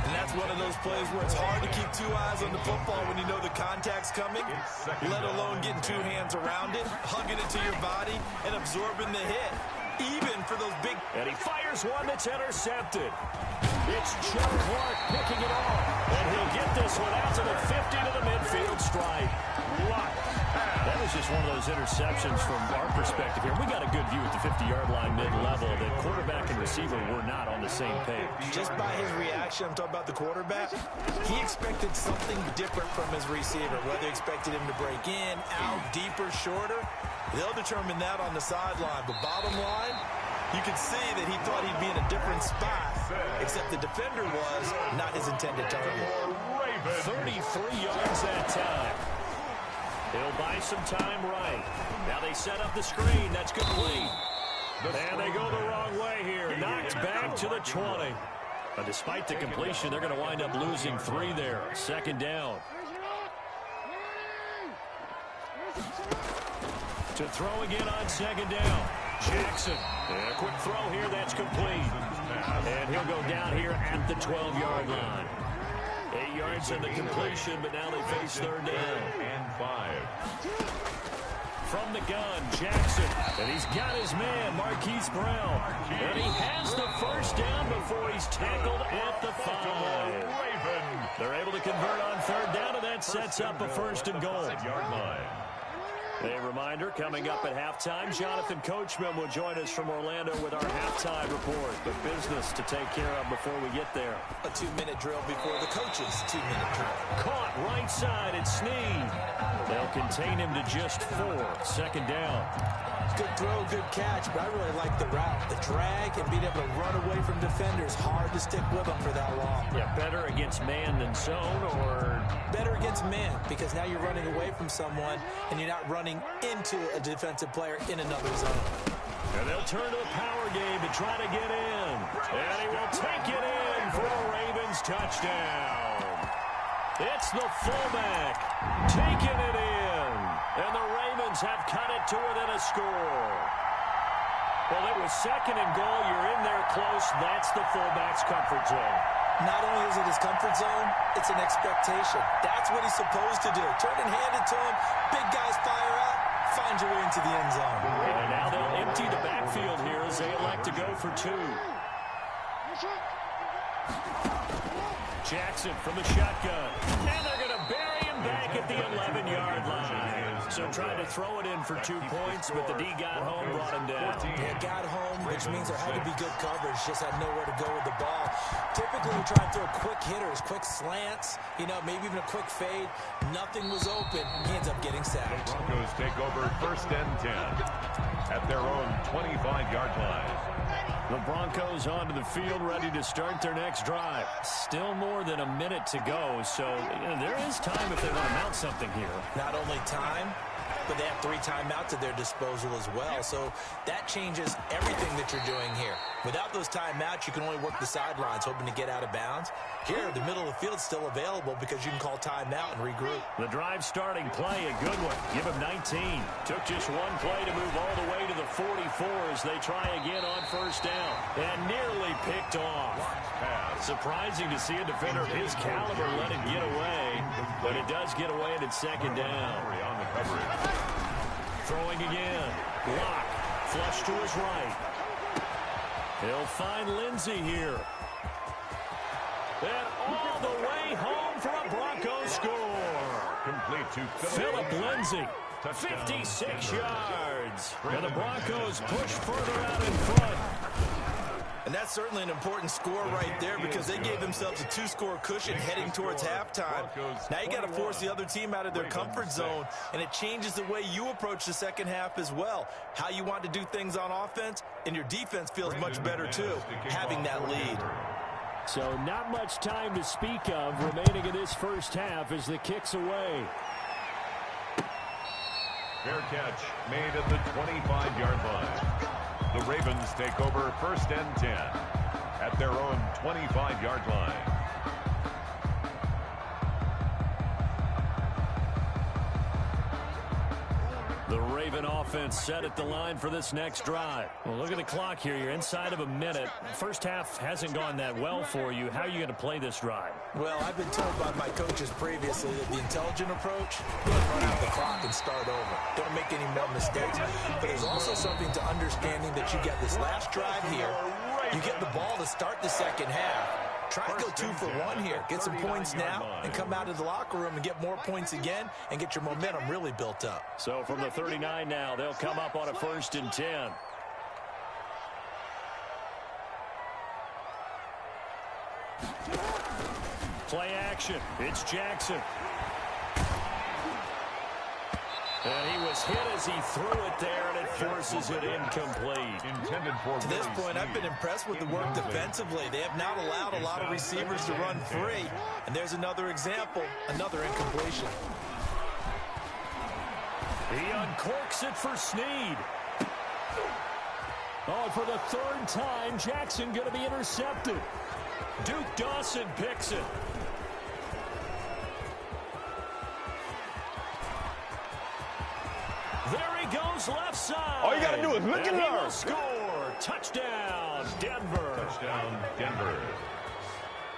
And that's one of those plays where it's hard to keep two eyes on the football when you know the contact's coming, let alone getting two hands around it, hugging it to your body, and absorbing the hit. Even for those big... And he fires one that's intercepted. It's Joe Clark picking it off. And he'll get this one out to the 50 to the midfield stripe. Blocked. That was just one of those interceptions from our perspective here. We got a good view at the 50-yard line mid-level that quarterback and receiver were not on the same page. Just by his reaction, I'm talking about the quarterback, he expected something different from his receiver, whether he expected him to break in, out, deeper, shorter. They'll determine that on the sideline. But bottom line, you could see that he thought he'd be in a different spot, except the defender was not his intended target. 33 yards that time. He'll buy some time right. Now they set up the screen. That's complete. And they go the wrong way here. Knocked back to the 20. But despite the completion, they're going to wind up losing 3 there. Second down. To throw again on second down. Jackson. And a quick throw here. That's complete. And he'll go down here at the 12-yard line. 8 yards on the completion, but now they face third down. And 5. From the gun, Jackson. And he's got his man, Marquise Brown. And he has the first down before he's tackled at the 5. They're able to convert on third down, and that sets up a first and goal. A reminder, coming up at halftime, Jonathan Coachman will join us from Orlando with our halftime report. But business to take care of before we get there. A 2-minute drill before the coach's 2-minute drill. Caught right side at Snead. They'll contain him to just 4. Second down. Good throw, good catch, but I really like the route. The drag and being able to run away from defenders. Hard to stick with them for that long. Yeah, better against man than zone, or... Better against man, because now you're running away from someone and you're not running into a defensive player in another zone. And they'll turn to the power game to try to get in. And he will take it in for a Ravens touchdown. It's the fullback taking it in. And the Ravens have cut it to within a score. Well, it was second and goal. You're in there close. That's the fullback's comfort zone. Not only is it his comfort zone, it's an expectation. That's what he's supposed to do. Turn and hand it to him. Big guys fire out. Find your way into the end zone. And now they'll empty the backfield here as they elect to go for 2. Jackson from the shotgun. And they're going to bury him back at the 11-yard line. So trying to throw it in for 2 points, but the D got home, brought him down. Yeah, got home, which means there had to be good coverage. Just had nowhere to go with the ball. Typically, we try to throw quick hitters, quick slants, you know, maybe even a quick fade. Nothing was open. He ends up getting sacked. The Broncos take over first and 10 at their own 25-yard line. The Broncos onto the field, ready to start their next drive. Still more than a minute to go, so there is time if they want to mount something here. Not only time, but they have 3 timeouts at their disposal as well, so that changes everything that you're doing here. Without those timeouts, you can only work the sidelines, hoping to get out of bounds. Here, the middle of the field's still available because you can call timeout and regroup. The drive starting play, a good one. Give him 19. Took just 1 play to move all the way to the 44 as they try again on first down. And nearly picked off. Surprising to see a defender of his caliber let it get away, but it does get away and it's second down. On the coverage. Throwing again. Block. Flush to his right. He'll find Lindsey here. And all the way home for a Broncos score. Complete to Philip Lindsey. 56 yards. And the Broncos push further out in front. And that's certainly an important score right there because they gave themselves a 2-score cushion heading towards halftime. Now you got to force the other team out of their comfort zone, and it changes the way you approach the second half as well. How you want to do things on offense, and your defense feels much better too, having that lead. So not much time to speak of remaining in this first half as the kick's away. Fair catch made at the 25-yard line. The Ravens take over 1st and 10 at their own 25-yard line. The Raven offense set at the line for this next drive. Well, look at the clock here. You're inside of a minute. First half hasn't gone that well for you. How are you going to play this drive? Well, I've been told by my coaches previously that the intelligent approach is run out the clock and start over. Don't make any more mistakes. But there's also something to understanding that you get this last drive here. You get the ball to start the second half. Try to go 2 for 1 here. Get some points now and come out of the locker room and get more points again and get your momentum really built up. So from the 39 now, they'll come up on a 1st and 10. Play action. It's Jackson. And he was hit as he threw it there, and it forces it incomplete. To this point, I've been impressed with the work defensively. They have not allowed a lot of receivers to run free. And there's another example, another incompletion. He uncorks it for Snead. Oh, for the 3rd time, Jackson going to be intercepted. Duke Dawson picks it. There he goes, left side. All you got to do is look and learn. Score. Touchdown, Denver. Touchdown, Denver.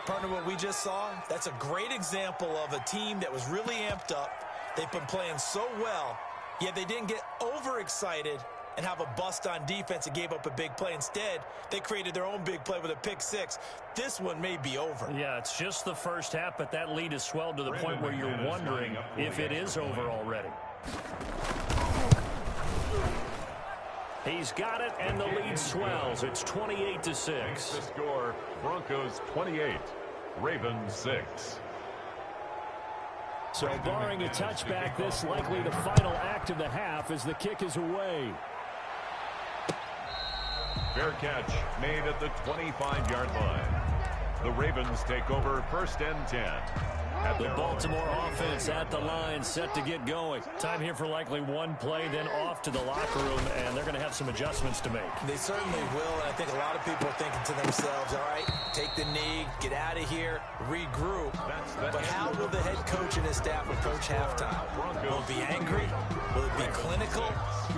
Partner, what we just saw, that's a great example of a team that was really amped up. They've been playing so well, yet they didn't get overexcited and have a bust on defense and gave up a big play. Instead, they created their own big play with a pick 6. This one may be over. Yeah, it's just the first half, but that lead has swelled to the point where you're wondering if it is over already. He's got it, and the lead swells. It's 28-6. The score, Broncos 28, Ravens 6. So barring a touchback, this likely the final act of the half as the kick is away. Fair catch made at the 25-yard line. The Ravens take over 1st and 10. The Baltimore offense at the line, set to get going. Time here for likely one play, then off to the locker room, and they're going to have some adjustments to make. They certainly will, and I think a lot of people are thinking to themselves, all right, take the knee, get out of here, regroup. But how will the head coach and his staff approach halftime? Will it be angry? Will it be clinical?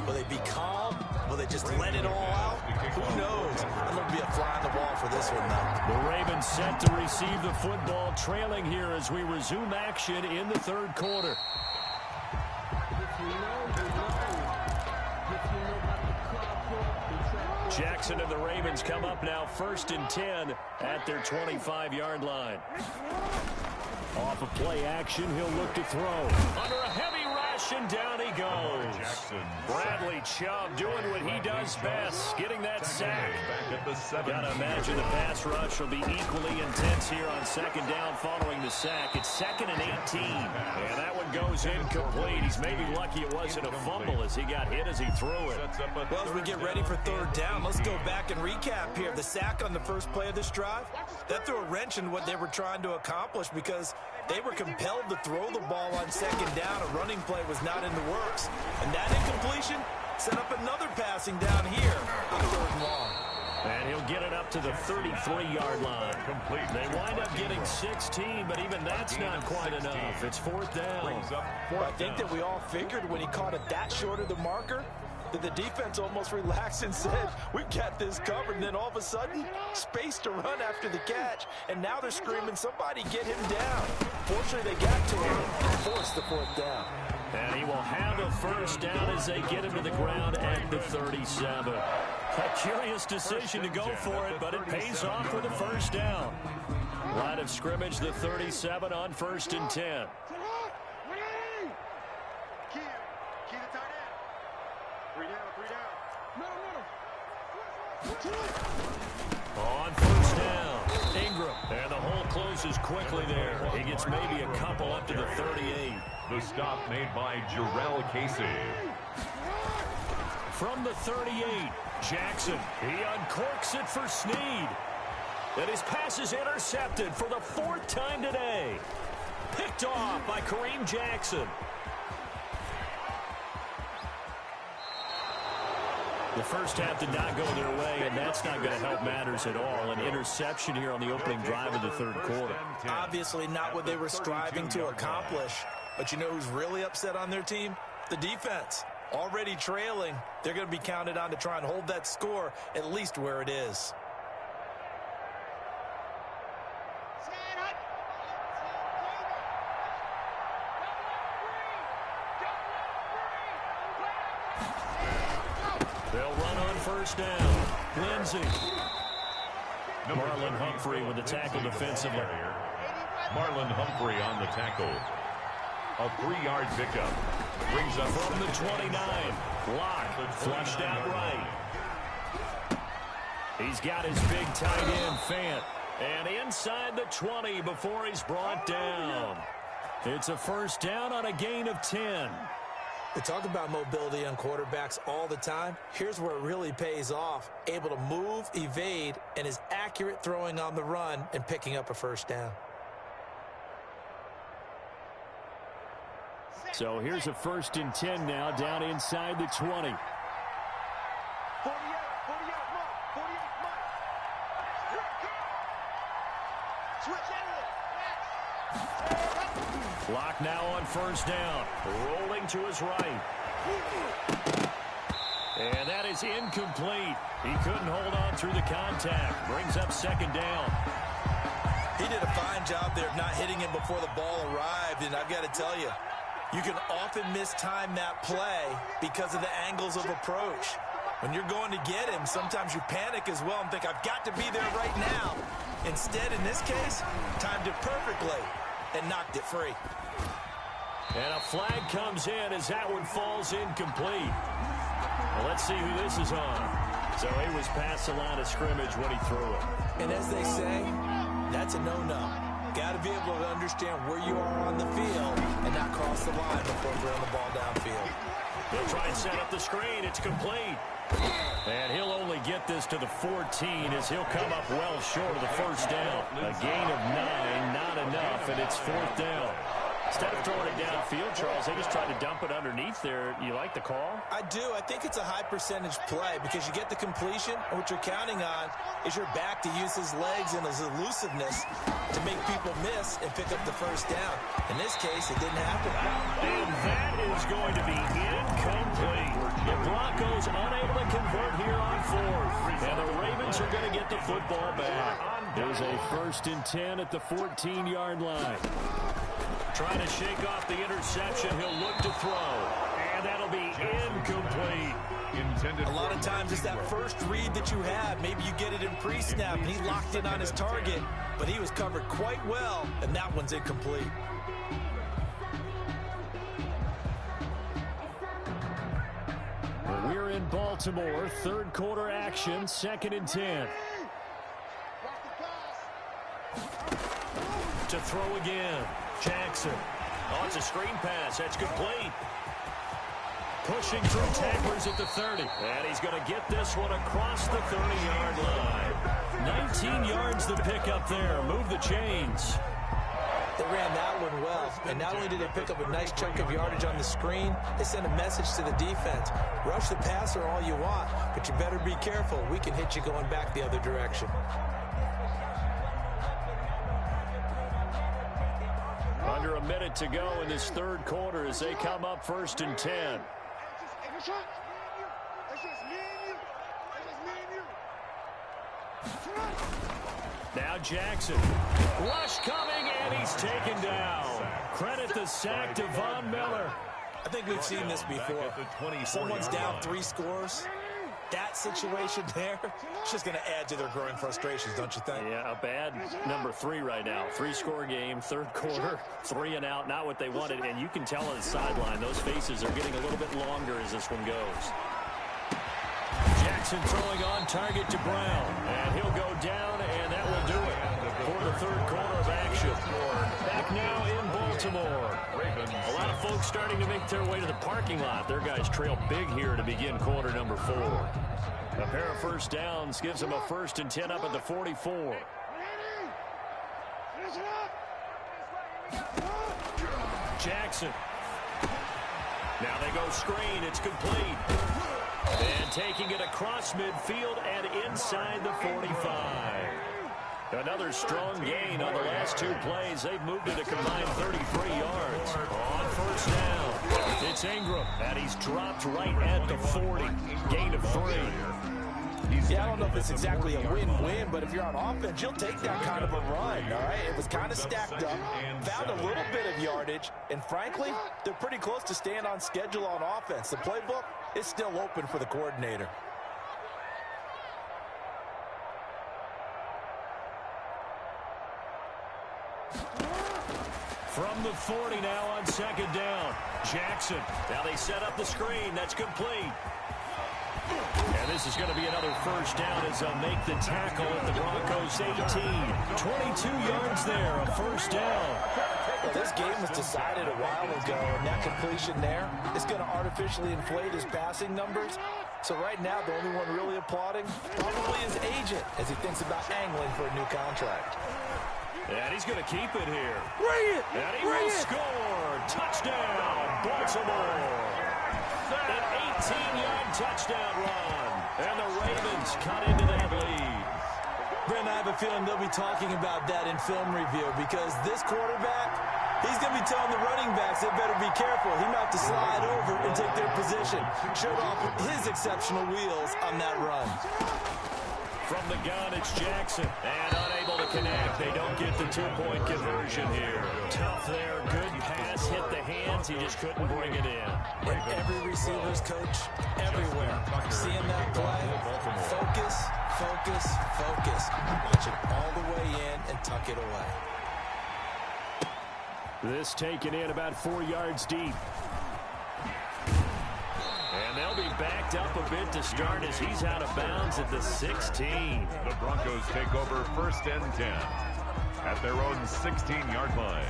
Will they be calm? Will they just let it all out? Who knows? I'm going to be a fly on the wall for this one, though. The Ravens set to receive the football, trailing here as we resume action in the 3rd quarter. Jackson and the Ravens come up now 1st and 10 at their 25-yard line. Off of play action, he'll look to throw. Under a heavy rush, and down he goes. Bradley Chubb doing what he does best, getting that sack. Gotta imagine the pass rush will be equally intense here on 2nd down following the sack. It's 2nd and 18. And that one goes incomplete. He's maybe lucky it wasn't a fumble as he got hit as he threw it. Well, as we get ready for 3rd down, let's go back and recap here. The sack on the first play of this drive, that threw a wrench in what they were trying to accomplish because they were compelled to throw the ball on 2nd down. A running play was not in the works. And that incompletion set up another passing down here on 3rd and long. And he'll get it up to the 33-yard line. They wind up getting 16, but even that's not quite enough. It's 4th down. I think that we all figured when he caught it that short of the marker that the defense almost relaxed and said, we've got this covered. And then all of a sudden, space to run after the catch. And now they're screaming, somebody get him down. Fortunately, they got to him and forced the 4th down. And he will have a 1st down as they get him to the ground at the 37. A curious decision to go for it, but it pays off with a 1st down. Line of scrimmage, the 37 on 1st and 10. On 1st down, Ingram. And the hole closes quickly there. He gets maybe a couple up to the 38. The stop made by Jarrell Casey. From the 38, Jackson. He uncorks it for Snead. And his pass is intercepted for the 4th time today. Picked off by Kareem Jackson. The first half did not go their way, and that's not going to help matters at all. An interception here on the opening drive of the third quarter. Obviously not what they were striving to accomplish. But you know who's really upset on their team? The defense. Already trailing, they're going to be counted on to try and hold that score at least where it is. They'll run on first down. Lindsey. Marlon Humphrey with the tackle defensively. Marlon Humphrey on the tackle. A 3-yard pickup. Brings up from the 29. Lock flushed out right. He's got his big tight end, Fant. And inside the 20 before he's brought down. It's a first down on a gain of 10. We talk about mobility on quarterbacks all the time. Here's where it really pays off. Able to move, evade, and is accurate throwing on the run and picking up a first down. So here's a 1st and 10 now down inside the 20. 48, mark. Switch in. Lock now on first down. Rolling to his right. And that is incomplete. He couldn't hold on through the contact. Brings up 2nd down. He did a fine job there of not hitting him before the ball arrived. And I've got to tell you, you can often mistime that play because of the angles of approach. When you're going to get him, sometimes you panic as well and think, I've got to be there right now. Instead, in this case, timed it perfectly and knocked it free. And a flag comes in as that one falls incomplete. Well, let's see who this is on. So he was past the line of scrimmage when he threw it. And as they say, that's a no-no. Got to be able to understand where you are on the field and not cross the line before throwing the ball downfield. He'll try and set up the screen. It's complete. And he'll only get this to the 14 as he'll come up well short of the first down. A gain of 9, not enough, and it's 4th down. Instead of throwing it downfield, Charles, they just tried to dump it underneath there. You like the call? I do. I think it's a high percentage play because you get the completion, and what you're counting on is your back to use his legs and his elusiveness to make people miss and pick up the first down. In this case, it didn't happen. And that is going to be incomplete. The Broncos unable to convert here on 4th. And the Ravens are going to get the football back. There's a 1st and 10 at the 14-yard line. Trying to shake off the interception. He'll look to throw. And that'll be incomplete. A lot of times it's that first read that you have. Maybe you get it in pre-snap, and he locked in on his target, but he was covered quite well, and that one's incomplete. We're in Baltimore. 3rd quarter action. 2nd and 10. To throw again. Jackson. Oh, it's a screen pass. That's complete. Pushing through tacklers at the 30. And he's going to get this one across the 30-yard line. 19 yards the pick up there. Move the chains. They ran that one well. And not only did they pick up a nice chunk of yardage on the screen, they sent a message to the defense. Rush the passer all you want, but you better be careful. We can hit you going back the other direction. Under a minute to go in this 3rd quarter as they come up 1st and 10. Now Jackson. Rush coming, and he's taken down. Credit the sack to Von Miller. I think we've seen this before. Someone's down 3 scores. That situation there, it's just going to add to their growing frustrations, don't you think? Yeah, a bad number 3 right now. 3-score game, 3rd quarter, 3 and out, not what they wanted. And you can tell on the sideline, those faces are getting a little bit longer as this one goes. Jackson throwing on target to Brown. And he'll go down, and that will do it for the 3rd quarter of action. Back now in Baltimore. A lot of folks starting to make their way to the parking lot. Their guys trail big here to begin quarter number 4. A pair of first downs gives them a 1st and 10 up at the 44. Jackson. Now they go screen. It's complete. And taking it across midfield and inside the 45. Another strong gain on the last 2 plays. They've moved it a combined 33 yards. On first down, it's Ingram, and he's dropped right at the 40. Gain of 3. Yeah, I don't know if it's exactly a win-win, but if you're on offense, you'll take that kind of a run, all right? It was kind of stacked up, found a little bit of yardage, and frankly, they're pretty close to staying on schedule on offense. The playbook is still open for the coordinator. From the 40 now on second down. Jackson. Now they set up the screen. That's complete. And this is going to be another first down as they'll make the tackle at the Broncos 18. 22 yards there, a first down. Well, this game was decided a while ago, and that completion there is going to artificially inflate his passing numbers. So right now, the only one really applauding probably his agent as he thinks about angling for a new contract. And he's going to keep it here. Bring it! And he will score. Touchdown, Baltimore. An 18-yard touchdown run. And the Ravens cut into that lead. Brent, I have a feeling they'll be talking about that in film review because this quarterback, he's going to be telling the running backs they better be careful. He might have to slide over and take their position. Showed off his exceptional wheels on that run. From the gun, it's Jackson. And unable to connect. They don't get the 2-point conversion here. Tough there. Good pass. Hit the hands. He just couldn't bring it in. And every receiver's coach, everywhere, seeing that play, focus, focus, focus. Watch it all the way in and tuck it away. This taken in about 4 yards deep. And they'll be backed up a bit to start as he's out of bounds at the 16. The Broncos take over first and 10 at their own 16-yard line.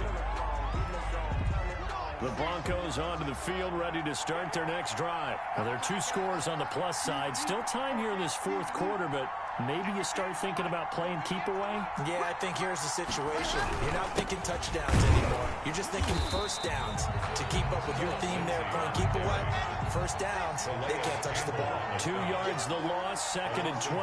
The Broncos onto the field, ready to start their next drive. Now, there are 2 scores on the plus side. Still time here in this 4th quarter, but maybe you start thinking about playing keep away? Yeah, I think here's the situation. You're not thinking touchdowns anymore. You're just thinking first downs. To keep up with your theme there, playing keep away, first downs, they can't touch the ball. 2 yards the loss, 2nd and 12.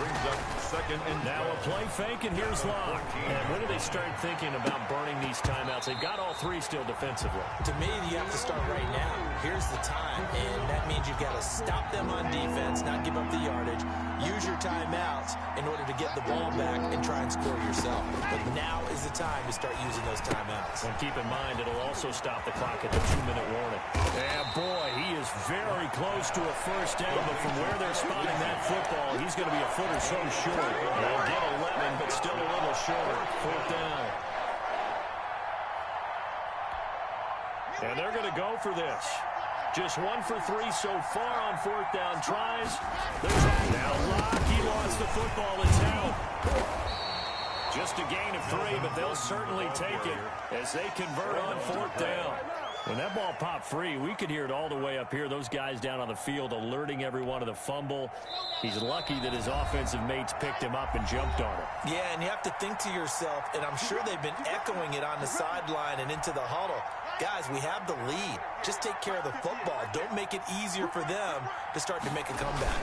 Brings up 2nd and now a play fake, and here's Locke. And when do they start thinking about burning these timeouts? They've got all 3 still defensively. To me, you have to start right now. Here's the time, and that means you've got to stop them on defense, not give up the yardage. Use your timeouts in order to get the ball back and try and score yourself. But now is the time to start using those timeouts. And keep in mind, it'll also stop the clock at the 2-minute warning. And boy, he is very close to a first down, but from where they're spotting that football, he's going to be a foot or so short. They'll get 11, but still a little short. 4th down. And they're going to go for this. Just 1 for 3 so far on 4th down tries. Now Locke, he lost the football. It's out. Just a gain of 3, but they'll certainly take it as they convert on 4th down. When that ball popped free, we could hear it all the way up here. Those guys down on the field alerting everyone of the fumble. He's lucky that his offensive mates picked him up and jumped on it. Yeah, and you have to think to yourself, and I'm sure they've been echoing it on the sideline and into the huddle. Guys, we have the lead. Just take care of the football. Don't make it easier for them to start to make a comeback.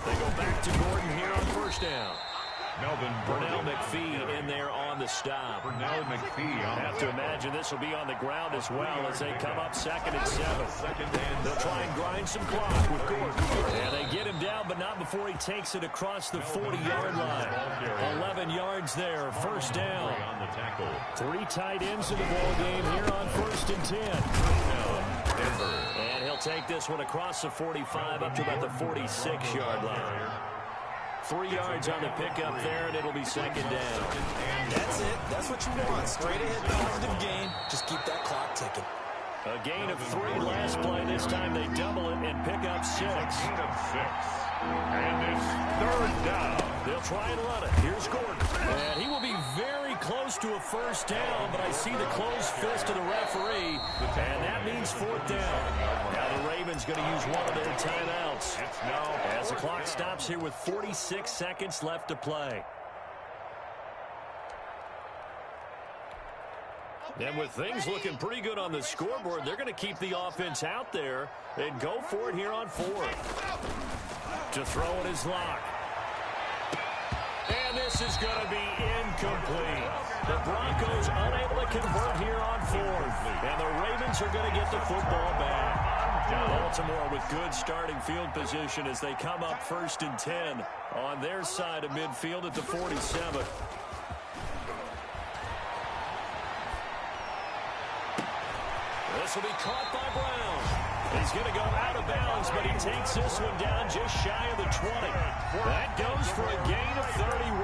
They go back to Gordon here on first down. Burnell McPhee in there on the stop. Burnell McPhee on have to imagine this will be on the ground as well as they come up 2nd and 7. They'll try and grind some clock with Gordon. And they get him down, but not before he takes it across the 40-yard line. 11 yards there, first down. 3 tight ends in the ball game here on 1st and 10. And he'll take this one across the 45 up to about the 46-yard line. 3 yards on the pickup there, and it'll be 2nd down. That's it. That's what you want. Straight ahead positive gain. Just keep that clock ticking. A gain of 3 last play. This time they double it and pick up 6. Gain of 6. And it's 3rd down. They'll try and run it. Here's Gordon. And he will be very close to a first down, but I see the closed fist of the referee, and that means 4th down. Now the Ravens going to use one of their timeouts as the clock stops here with 46 seconds left to play. And with things looking pretty good on the scoreboard, they're going to keep the offense out there and go for it here on fourth. To throw it is Locke. And this is going to be incomplete. The Broncos unable to convert here on fourth. And the Ravens are going to get the football back. Baltimore with good starting field position as they come up 1st and 10 on their side of midfield at the 47. This will be caught by Brown. He's going to go out of bounds, but he takes this one down just shy of the 20. That goes for a gain of 31.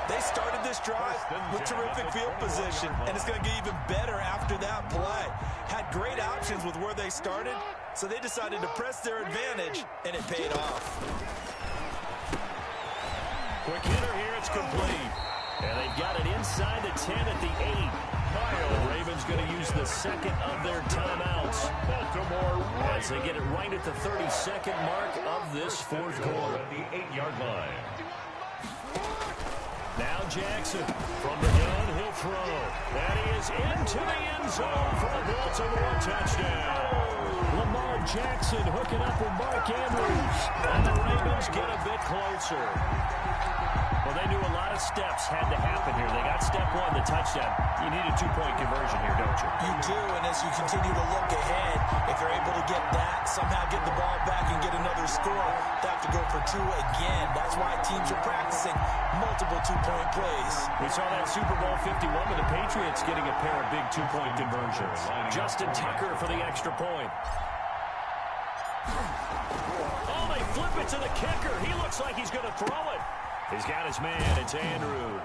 They started this drive with terrific field position, and it's going to get even better after that play. Had great options with where they started, so they decided to press their advantage, and it paid off. Quick hitter here, it's complete. And they've got it inside the 10 at the 8. The Ravens going to use the second of their timeouts. Baltimore as they get it right at the 32nd mark of this fourth quarter. At the 8-yard line. Now Jackson from the gun, he'll throw. And he is into the end zone for a Baltimore touchdown. Lamar Jackson hooking up with Mark Andrews. And the Ravens get a bit closer. Well, they knew a lot of steps had to happen here. They got step one, the touchdown. You need a two-point conversion here, don't you? You do, and as you continue to look ahead, if they're able to get that, somehow get the ball back and get another score, they have to go for two again. That's why teams are practicing multiple two-point plays. We saw that Super Bowl 51 with the Patriots getting a pair of big two-point conversions. Justin Tucker for the extra point. Oh, they flip it to the kicker. He looks like he's going to throw it. He's got his man, it's Andrews.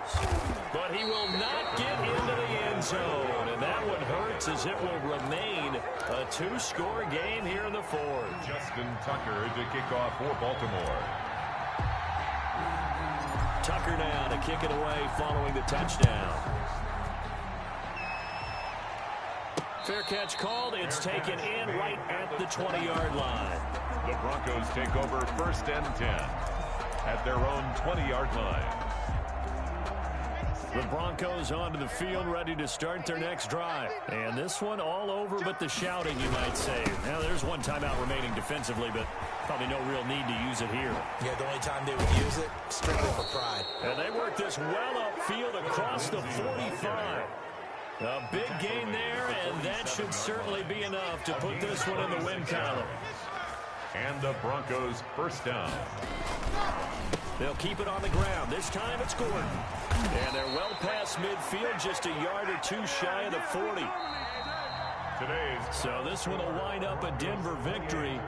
But he will not get into the end zone. And that one hurts as it will remain a two-score game here in the fourth. Justin Tucker to kick off for Baltimore. Tucker now to kick it away following the touchdown. Fair catch called. It's taken in right at the 20-yard line. The Broncos take over 1st and 10. At their own 20-yard line. The Broncos onto the field, ready to start their next drive. And this one all over but the shouting, you might say. Now, there's one timeout remaining defensively, but probably no real need to use it here. Yeah, the only time they would use it, strictly for pride. And they work this well upfield across the 45. A big gain there, and that should certainly be enough to put this one in the win column. And the Broncos 1st down. They'll keep it on the ground. This time it's Gordon. And they're well past midfield, just a yard or two shy of the 40. So this one will wind up a Denver victory.